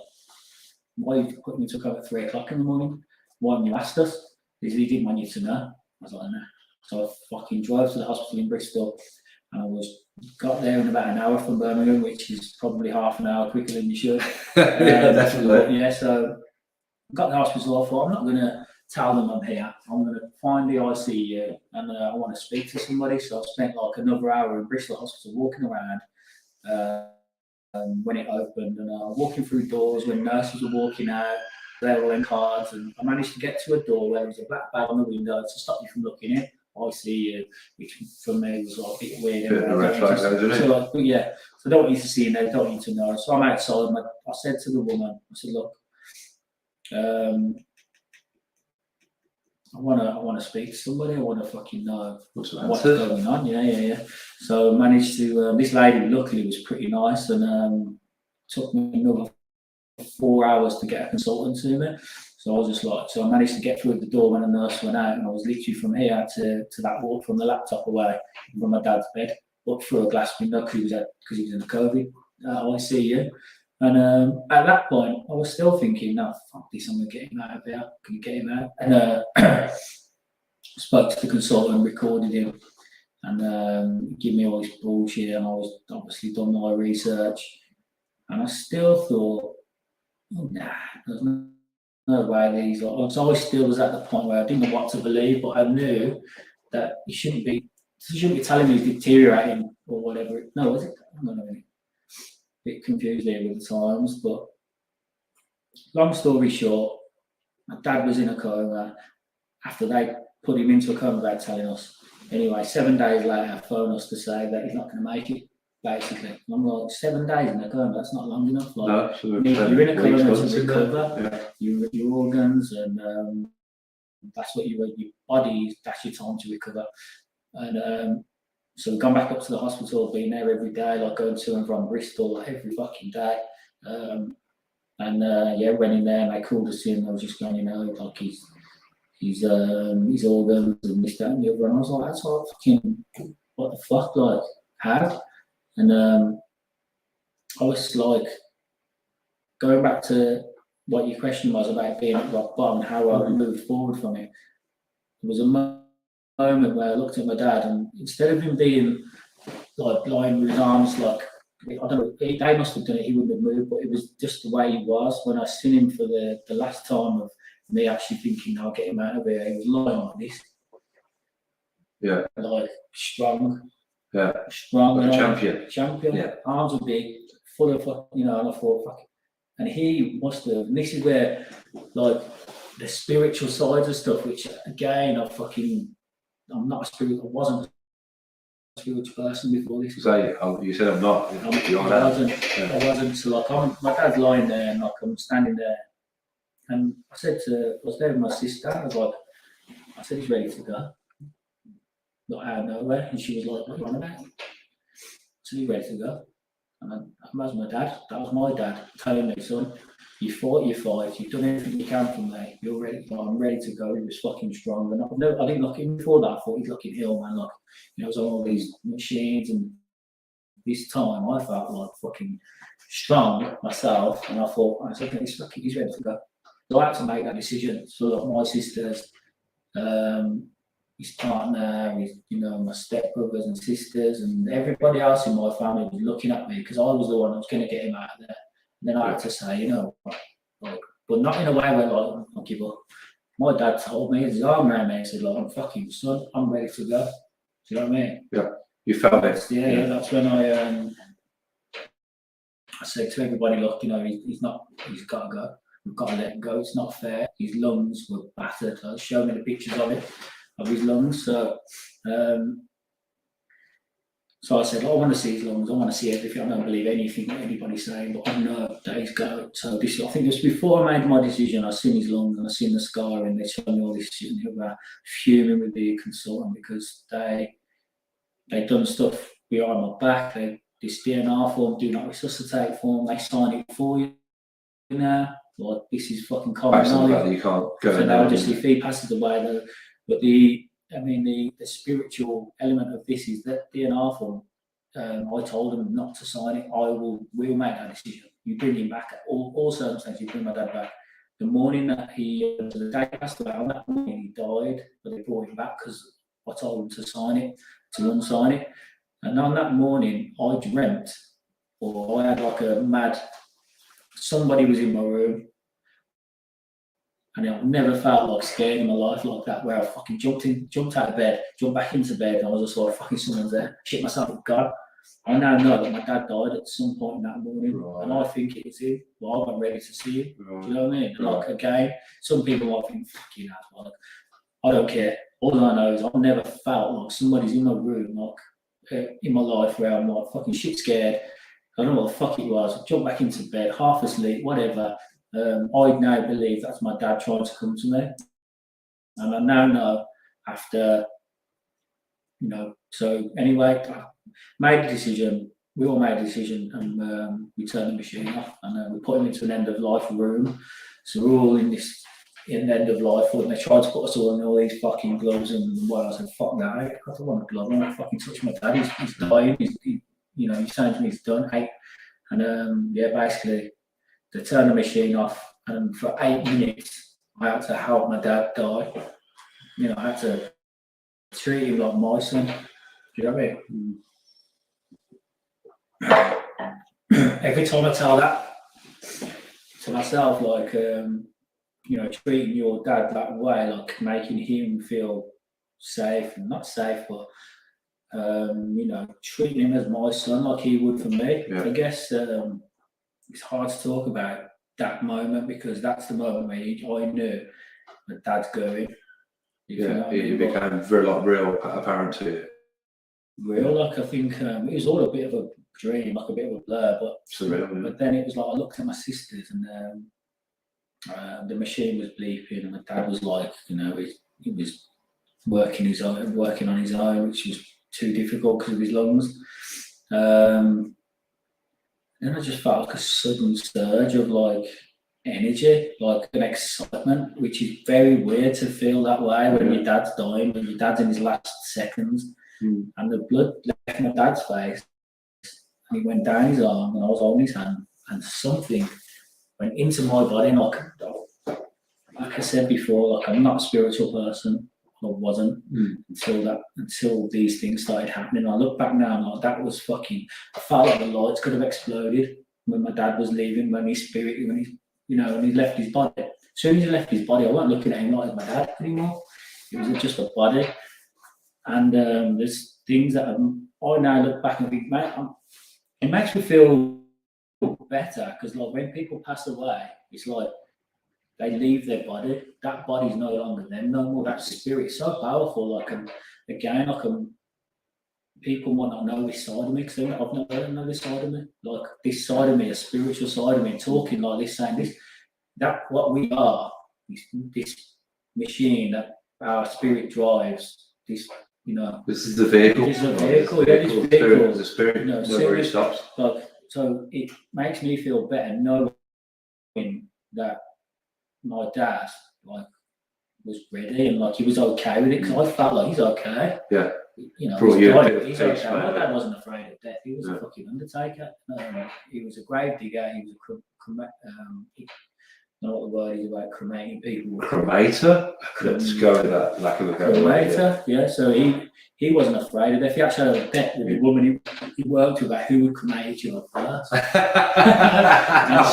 why are you putting me into a coma at 3 o'clock in the morning? Why haven't you asked us? He didn't want you to know. I was like, no. So I fucking drove to the hospital in Bristol and I got there in about an hour from Birmingham, which is probably half an hour quicker than you should. Yeah, definitely. Yeah, so I got to the hospital. I thought, I'm not going to tell them I'm here. I'm going to find the ICU and I want to speak to somebody. So I spent like another hour in Bristol Hospital walking around when it opened, and walking through doors when nurses were walking out. They were in cards, and I managed to get to a door where there was a black bag on the window to stop you from looking in. ICU, which for me was like a bit weird. So I don't want you to see in there, I don't want you to know. So I'm outside. I said to the woman, I said, look, I want to speak to somebody. I want to fucking know what's going on. Yeah. So I managed to. This lady, luckily, was pretty nice, and took me another 4 hours to get a consultant to me. So I was just like, so I managed to get through the door when the nurse went out, and I was literally from here to that walk from the laptop away from my dad's bed, up through a glass window because he was in the COVID ICU. And at that point, I was still thinking, no, fuck this, I'm going to get him out of here. Can you get him out? And spoke to the consultant, recorded him, and give me all this bullshit. And I was obviously done my research. And I still thought, oh, nah, there's no way these. So I still was at the point where I didn't know what to believe, but I knew that he shouldn't be telling me he's deteriorating or whatever. No, was it? I don't know. Bit confused here with the times, but long story short, my dad was in a coma after they put him into a coma without telling us. Anyway, 7 days later, phoned us to say that he's not going to make it, basically. And I'm like, 7 days in a coma, that's not long enough. Like, no, so you're in a coma to recover your organs, and that's what your body, that's your time to recover. And so we've gone back up to the hospital, been there every day, like going to and from Bristol like every fucking day. Went in there and they called us in. I was just going, like his organs and this, that, and the other. And I was like, that's like fucking, what the fuck, like, how? And I was like, going back to what your question was about being at rock bottom and how I moved forward from it. It was a moment where I looked at my dad, and instead of him being like lying with his arms, like, I don't know, they must have done it, he wouldn't have moved, but it was just the way he was. When I seen him for the last time of me actually thinking, I'll get him out of here, he was lying like this. Yeah. Like, strong. Yeah. Strong. Like a champion. Champion. Yeah. Arms were big, full of, and I thought, fuck. And he must have, and this is where, like, the spiritual sides of stuff, which, again, I wasn't a spiritual person before this. So you said I'm not. I wasn't. So like, my dad's lying there, and like I'm standing there, and I was there with my sister. I said, he's ready to go. Not out of nowhere, and she was like, what are you on about? I said, he's ready to go. And that was my dad. That was my dad telling me, son, You fought your fight. You've done everything you can for me. You're ready. Like, I'm ready to go. He was fucking strong. And I didn't look in before that. I thought he's looking ill, man. Like, you know, it was on all these machines, and this time I felt like fucking strong myself. And I thought, I said, he's ready to go. So I had to make that decision. So like my sisters, his partner, my stepbrothers and sisters, and everybody else in my family was looking at me because I was the one that was going to get him out of there. And then I had to say, like, but not in a way where like I'll give up. My dad told me, his arm around me, and said, like, I'm fucking son, I'm ready to go. Do you know what I mean? Yeah, you felt it. Yeah, that's when I said to everybody, look, he's got to go. We've got to let him go. It's not fair. His lungs were battered. I showed me the pictures of his lungs. So I said, I want to see his lungs. I want to see everything. I don't believe anything that anybody's saying, but I know that he's got. So I think just before I made my decision, I seen his lungs and I seen the scarring. They showed me all this shit, and they were fuming with the consultant because they done stuff behind my back. This DNR form, do not resuscitate form, they sign it for you now. Like, this is fucking common knowledge. You can't go so now, just if he passes away, but the spiritual element of this is that DNR form. I told him not to sign it. We'll make that decision. You bring him back at all circumstances. You bring my dad back. The morning that the day passed away, on that morning he died, but they brought him back because I told him to sign it, to unsign it. And on that morning, I dreamt, or I had like a mad. Somebody was in my room. And I've never felt like scared in my life like that, where I fucking jumped out of bed, jumped back into bed, and I was just like, fucking someone's there. Shit myself with God. I now know that my dad died at some point in that morning, right. And I think it was him. Well, I'm ready to see him. Right. Do you know what I mean? Right. Like, again, some people might think, fucking hell, like, I don't care. All I know is I've never felt like somebody's in my room, like, in my life, where I'm like fucking shit scared. I don't know what the fuck it was. I jumped back into bed, half asleep, whatever. I now believe that's my dad trying to come to me. And I now know after, so anyway, I made a decision. We all made a decision, and we turned the machine off, and we put him into an end of life room. So we're all in end of life, and they tried to put us all in all these fucking gloves and what. I said, fuck that, I don't want a glove. I don't fucking touch my dad. He's dying. He's saying to me he's done. And basically, they turned the machine off, and for 8 minutes, I had to help my dad die. I had to treat him like my son. Do you know what I mean? Every time I tell that to myself, like, treating your dad that way, like making him feel safe, and not safe, but treating him as my son, like he would for me. Yeah. I guess it's hard to talk about that moment, because that's the moment where I knew that dad's going. It became very real apparent to you. Real, like, I think it was all a bit of a dream, like a bit of a blur, but surreal. Yeah. But then it was like I looked at my sisters, and the machine was bleeping, and my dad was like, he was working on his own, which was too difficult because of his lungs. Then I just felt like a sudden surge of like energy, like an excitement, which is very weird to feel that way when your dad's dying, when your dad's in his last seconds, and the blood left my dad's face, and he went down his arm, and I was holding his hand, and something went into my body. Like I said before, like, I'm not a spiritual person. I wasn't until these things started happening. I look back now, and like, that was fucking. I felt like the lights could have exploded when my dad was leaving. When he left his body. As soon as he left his body, I wasn't looking at him like my dad anymore. It was just a body. And there's things that I now look back and think, mate, it makes me feel better, because like when people pass away, it's like they leave their body. That body's no longer them no more. That spirit's so powerful. Like, people might not know this side of me, because I've not heard know this side of me. Like, this side of me, a spiritual side of me, talking like this, saying this, that what we are, this machine that our spirit drives. This is the vehicle. This is a vehicle. The spirit never really stops. So it makes me feel better knowing that my dad like was ready and like he was okay with it because I felt like he's okay. Yeah. You know, Brought he's you a died, bit but of he's peace, okay. My maybe. dad wasn't afraid of death. He was Yeah. a fucking undertaker. He was a grave digger. He was I don't know what the word is about cremating people. Cremator? Let's go with that. Lack of a better word. Cremator, yeah. So he wasn't afraid of death. He actually had a bet with the woman he worked with about who would cremate each other first. And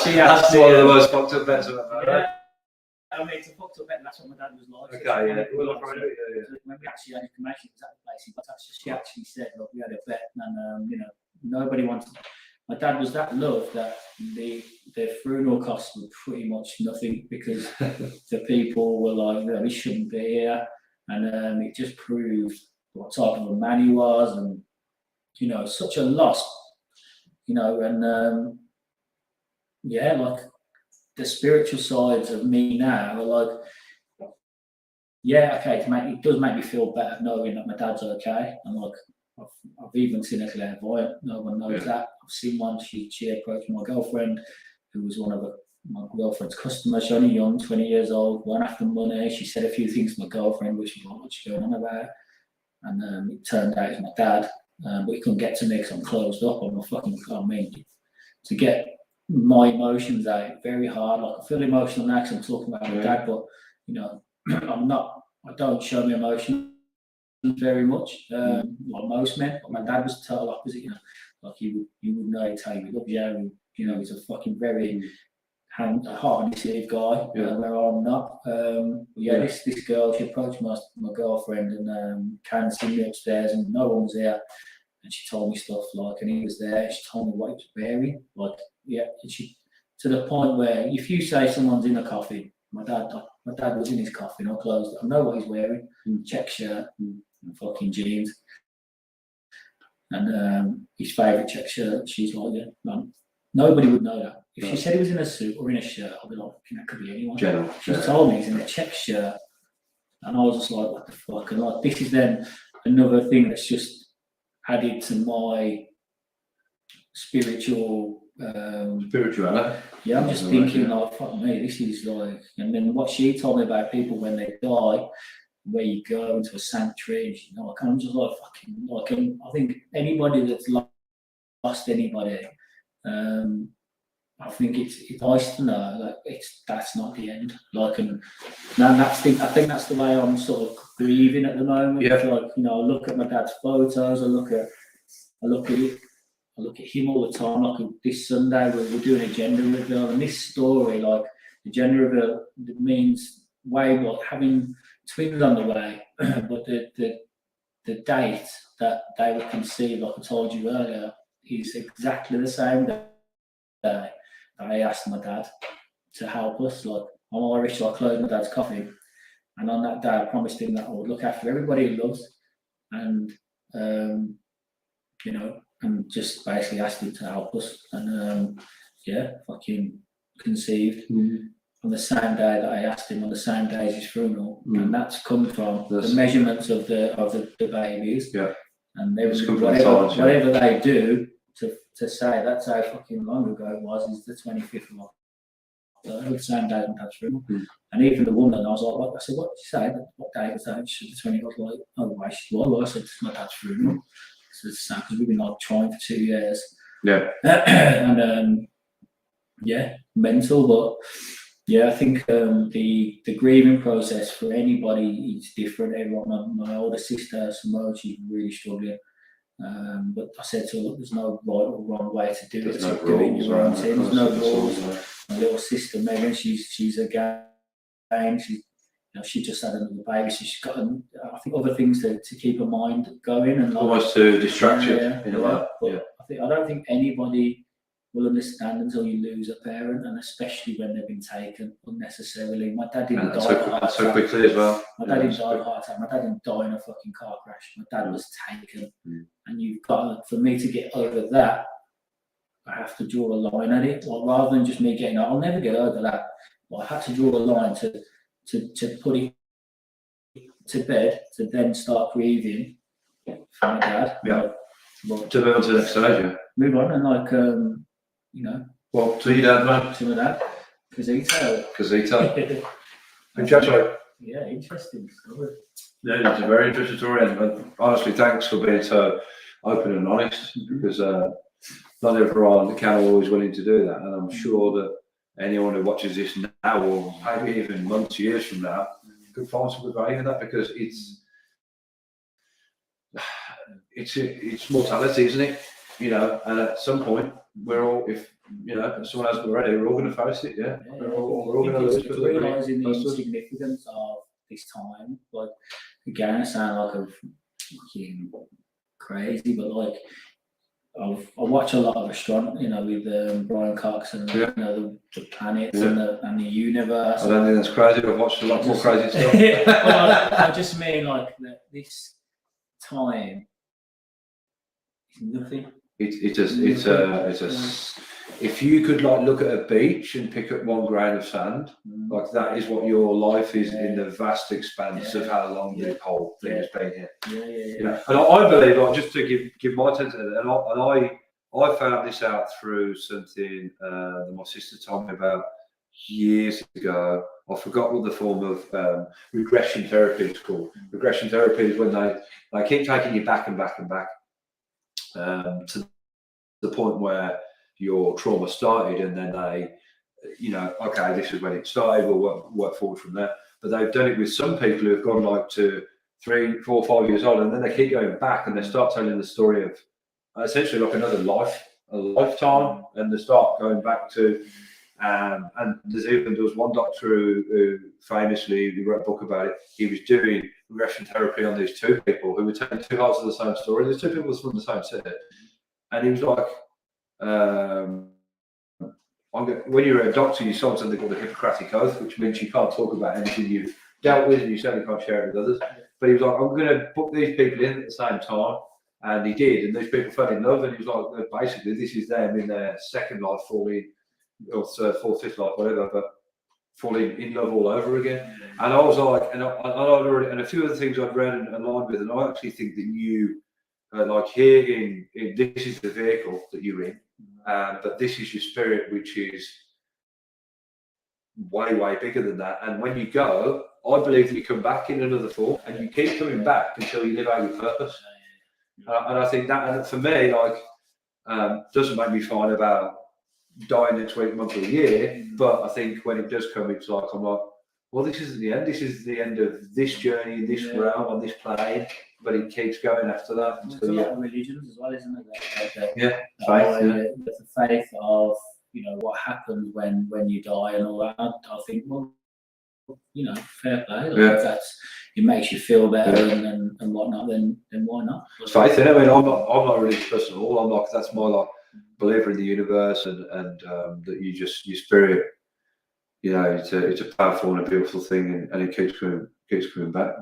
she That's actually, one of the most fucked up bets I've ever heard. I mean, it's a fucked up bet, and that's what my dad was like. Okay, yeah. So when we actually had a cremation, it was at the place, but she actually said, look, we had a bet, and nobody wanted. My dad was that loved that their funeral costs were pretty much nothing because the people were like, no, he shouldn't be here, and it just proved what type of a man he was, and such a loss, and like the spiritual sides of me now are like, yeah, okay, it does make me feel better knowing that my dad's okay, and like. I've even seen a clairvoyant. No one knows that. I've seen one. She approached my girlfriend, who was one of my girlfriend's customers. She's only young, 20 years old, went after money. She said a few things to my girlfriend, which was like, what's going on about? And it turned out it was my dad. But he couldn't get to me because I'm closed up. To get my emotions out, very hard. Like I feel emotional now because I'm talking about my dad, but I'm not. I don't show my emotions very much, like most men, but my dad was the total opposite. Like you would know he'd tell you he loves you. He's a fucking very heart and sleeve guy. Where I'm not. This girl, she approached my girlfriend and came and seen me upstairs, and no one was there. And she told me stuff like, and he was there. She told me what he was wearing, and she to the point where if you say someone's in a coffin, my dad was in his coffin. I closed it. I know what he's wearing: check shirt. And fucking jeans, and his favourite check shirt. She's like, yeah, man. Nobody would know that. If she said he was in a suit or in a shirt, I'd be like, that could be anyone. She told me he's in a check shirt, and I was just like, what the fuck? And like, this is then another thing that's just added to my spirituality. Yeah, I'm just thinking like, fuck me, this is like, and then what she told me about people when they die. Where you go into a sanctuary, I'm just like fucking like. I think anybody that's lost anybody, I think it's nice to know that that's not the end. Like, and I think that's the way I'm sort of grieving at the moment. Yeah. Like, I look at my dad's photos. I look at it. I look at him all the time. Like this Sunday, we're doing a gender reveal, and this story, like the gender reveal, means way like having twins on the way, but the date that they were conceived, like I told you earlier, is exactly the same day that I asked my dad to help us. Like, I'm Irish, so I closed my dad's coffin, and on that day I promised him that I would look after everybody he loves, and and just basically asked him to help us, and fucking conceived. On the same day that I asked him, on the same day as his funeral, and that's come from the measurements of the babies. Yeah. And they was whatever they do to say that's how fucking long ago it was is the 25th of October, the same day as my dad's funeral. And even the woman, I was like, what? I said, what did you say? What day was that? She said the 20th. I was like, oh, why? She said, well, I said it's my dad's funeral. So it's sad because we've been like trying for 2 years. Yeah. And mental, but. Yeah, I think the grieving process for anybody is different. Everyone, my older sister, Simone, she's really struggling. But I said to her, look, there's no right or wrong way to do it. There's no do it in your own time. There's no rules. Right. My little sister, Megan, she's a game. She just had another baby, so she's got, I think, other things to keep her mind going. And almost to distract you in a way. But I don't think anybody will understand until you lose a parent, and especially when they've been taken unnecessarily. My dad didn't die of a heart attack. So quickly as well. My dad didn't die of a heart attack. My dad didn't die in a fucking car crash. My dad was taken. And you've got, for me to get over that, I have to draw a line at it. Like, rather than just me getting, I'll never get over that. But I had to draw a line to put it to bed, to then start grieving for my dad. Yeah. To move on to the next stage, Move on, and well, to your dad, man. To my dad, Kizito. Congratulations. Yeah, interesting story. Yeah, it's a very interesting story, and honestly, thanks for being so open and honest, because not everyone can always willing to do that, and I'm sure that anyone who watches this now, or maybe even months, years from now, could find some good value in that, because it's mortality, isn't it? You know, and at some point, we're all, if you know, someone hasn't already, we're all going to face it. Yeah, we're all going to lose. It's realising the significance of this time. Like, again, I sound like I'm fucking crazy, but like, I watch a lot of astronomy, you know, with Brian Cox and you know the planets and the universe. I don't think that's crazy. I've watched a lot more crazy stuff. Well, I just mean like this time is nothing. If you could like look at a beach and pick up one grain of sand, like that is what your life is in the vast expanse of how long the whole thing has been here. You know? And I believe, like, just to give my sense of it, and I found this out through something that my sister told me about years ago. I forgot what the form of regression therapy is called. Regression therapy is when they keep taking you back and back and back to the point where your trauma started, and then they, you know, okay, this is when it started, we'll work forward from there. But they've done it with some people who have gone like to 3, 4, 5 years old, and then they keep going back and they start telling the story of essentially like another lifetime, and they start going back to and there was one doctor who famously, he wrote a book about it. He was doing regression therapy on these two people who were telling two halves of the same story. There's two people from the same city, and he was like, when you're a doctor, you sign something called the Hippocratic Oath, which means you can't talk about anything you've dealt with, and you certainly can't share it with others. But he was like, I'm going to book these people in at the same time. And he did, and these people fell in love, and he was like, basically, this is them in their second life falling, or third, fourth, fifth life, whatever, but falling in love all over again. And I was like, and a few other things I'd read and aligned with, and I actually think that you, like here in this is the vehicle that you're in, but this is your spirit, which is way, way bigger than that. And when you go, I believe that you come back in another form, and you keep coming back until you live out your purpose. And I think that, and for me, like, doesn't make me fine about dying next week, month, or year. But I think when it does come, it's like, I'm like, well, this isn't the end. This is the end of this journey, this realm, on this plane. But it keeps going after that. There's a lot of religions as well, isn't it? Faith. There's the faith of, you know, what happens when you die and all that. I think, well, you know, fair play. Like, if that's, it makes you feel better and whatnot, then why not? It's faith. I mean, I'm not a religious person at all. I'm like, that's my like believer in the universe, and that you just, your spirit, you know, it's a powerful and a beautiful thing, and it keeps coming back.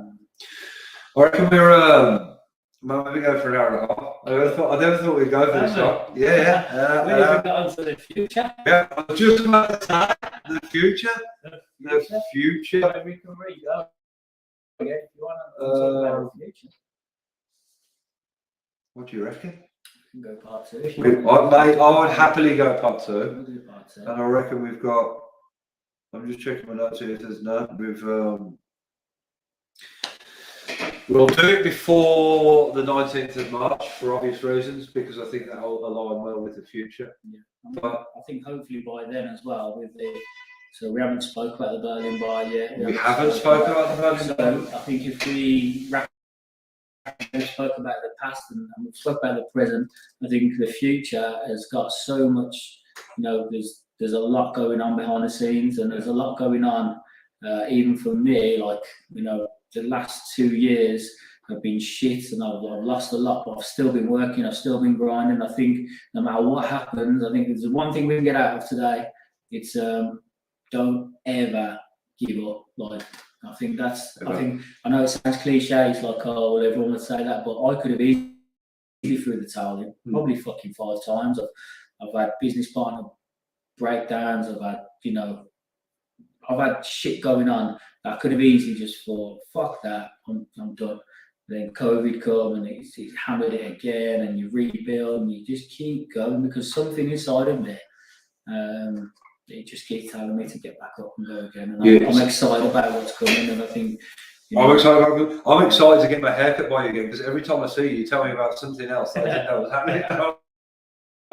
I reckon we're maybe go for an hour and a half. I never thought we'd go for this long. Yeah. We even got onto the future. Yeah, I was just about to say the future. The future. We can re-go. Yeah, if you want to talk about the future. What do you reckon? We can go part 2. I would happily go part 2. We'll do part 2. And I reckon we've got. I'm just checking my notes here if there's none. We'll do it before the 19th of March for obvious reasons, because I think that will align well with the future. Yeah. But I think hopefully by then as well, so we haven't spoke about the Berlin bar yet. We haven't spoken about the Berlin bar. I think if we spoke about the past and we spoke about the present, I think the future has got so much, you know, there's a lot going on behind the scenes, and there's a lot going on, even for me, like, you know, the last 2 years have been shit, and I've lost a lot, but I've still been working, I've still been grinding. I think no matter what happens, I think there's one thing we can get out of today. It's don't ever give up. Like, I think that's, I know it sounds cliche, it's like, oh, well, everyone would say that, but I could have easily threw the towel in, probably fucking 5 times. I've had business partner breakdowns, I've had shit going on. I could have easily just thought, fuck that, I'm done. Then COVID come and it's hammered it again, and you rebuild and you just keep going, because something inside of me he just keeps telling me to get back up and go again. And I'm excited about what's coming, and I think. I'm excited to get my haircut by you again, because every time I see you, you tell me about something else that I didn't know was happening.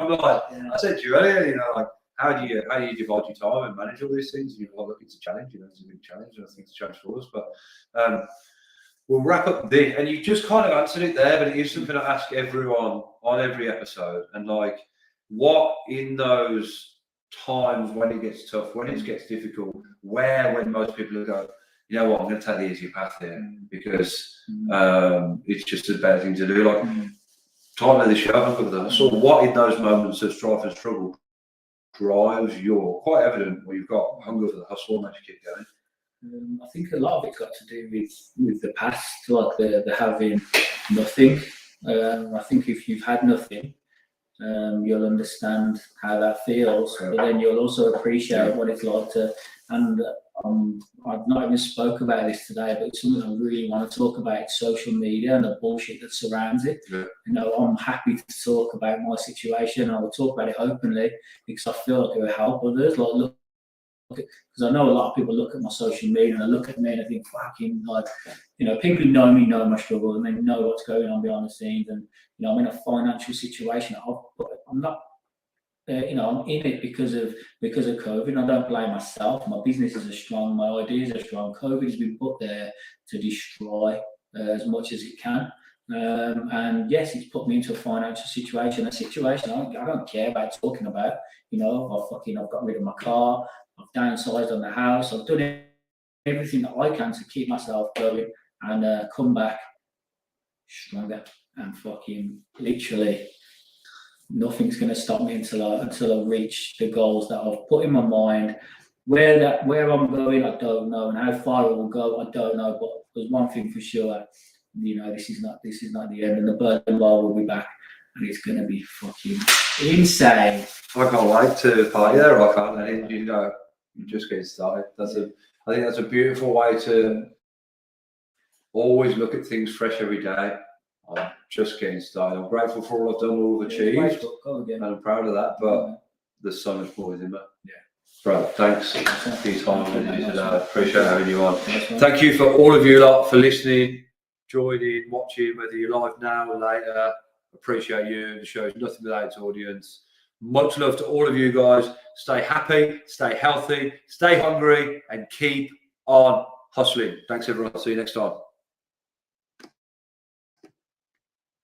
I'm like, I said to you earlier, like, how do you divide your time and manage all these things? You're looking to challenge, it's a big challenge, and I think it's a challenge for us. But we'll wrap up this, and you just kind of answered it there, but it is something I ask everyone on every episode. And like, what in those times when it gets tough, when it gets difficult, when most people go, you know what, I'm going to take the easier path here because it's just a better thing to do. Like, time of the show, so what in those moments of strife and struggle drives your, quite evident, where you've got hunger for the hustle and makes you keep going? I think a lot of it's got to do with the past, like the having nothing. I think if you've had nothing, you'll understand how that feels, but then you'll also appreciate what it's like to. And I've not even spoke about this today, but it's something I really want to talk about: social media and the bullshit that surrounds it. Yeah. I'm happy to talk about my situation. I will talk about it openly because I feel like it will help others. Like, look, because I know a lot of people look at my social media and they look at me and I think, fucking, like, people who know me know my struggle and they know what's going on behind the scenes. And I'm in a financial situation. I'm not. I'm in it because of COVID. I don't blame myself. My businesses are strong. My ideas are strong. COVID has been put there to destroy as much as it can. And yes, it's put me into a financial situation. A situation I don't care about talking about. I've got rid of my car. I've downsized on the house. I've done everything that I can to keep myself going and come back stronger. And fucking literally, nothing's going to stop me until I reach the goals that I've put in my mind. Where I'm going, I don't know, and how far it will go, I don't know. But there's one thing for sure, this is not the end, and the Byrne bar will be back, and it's going to be fucking insane. I can't wait to party there. I can't. And you're just getting started. I think that's a beautiful way to always look at things fresh every day. I'm just getting started. I'm grateful for all I've done, all I've achieved, and I'm proud of that. But there's so much more within that. Yeah. Bro, thanks for your time with me today. I appreciate having you on. Thank you for all of you lot for listening, joining, watching, whether you're live now or later. Appreciate you. The show is nothing without its audience. Much love to all of you guys. Stay happy, stay healthy, stay hungry, and keep on hustling. Thanks, everyone. See you next time.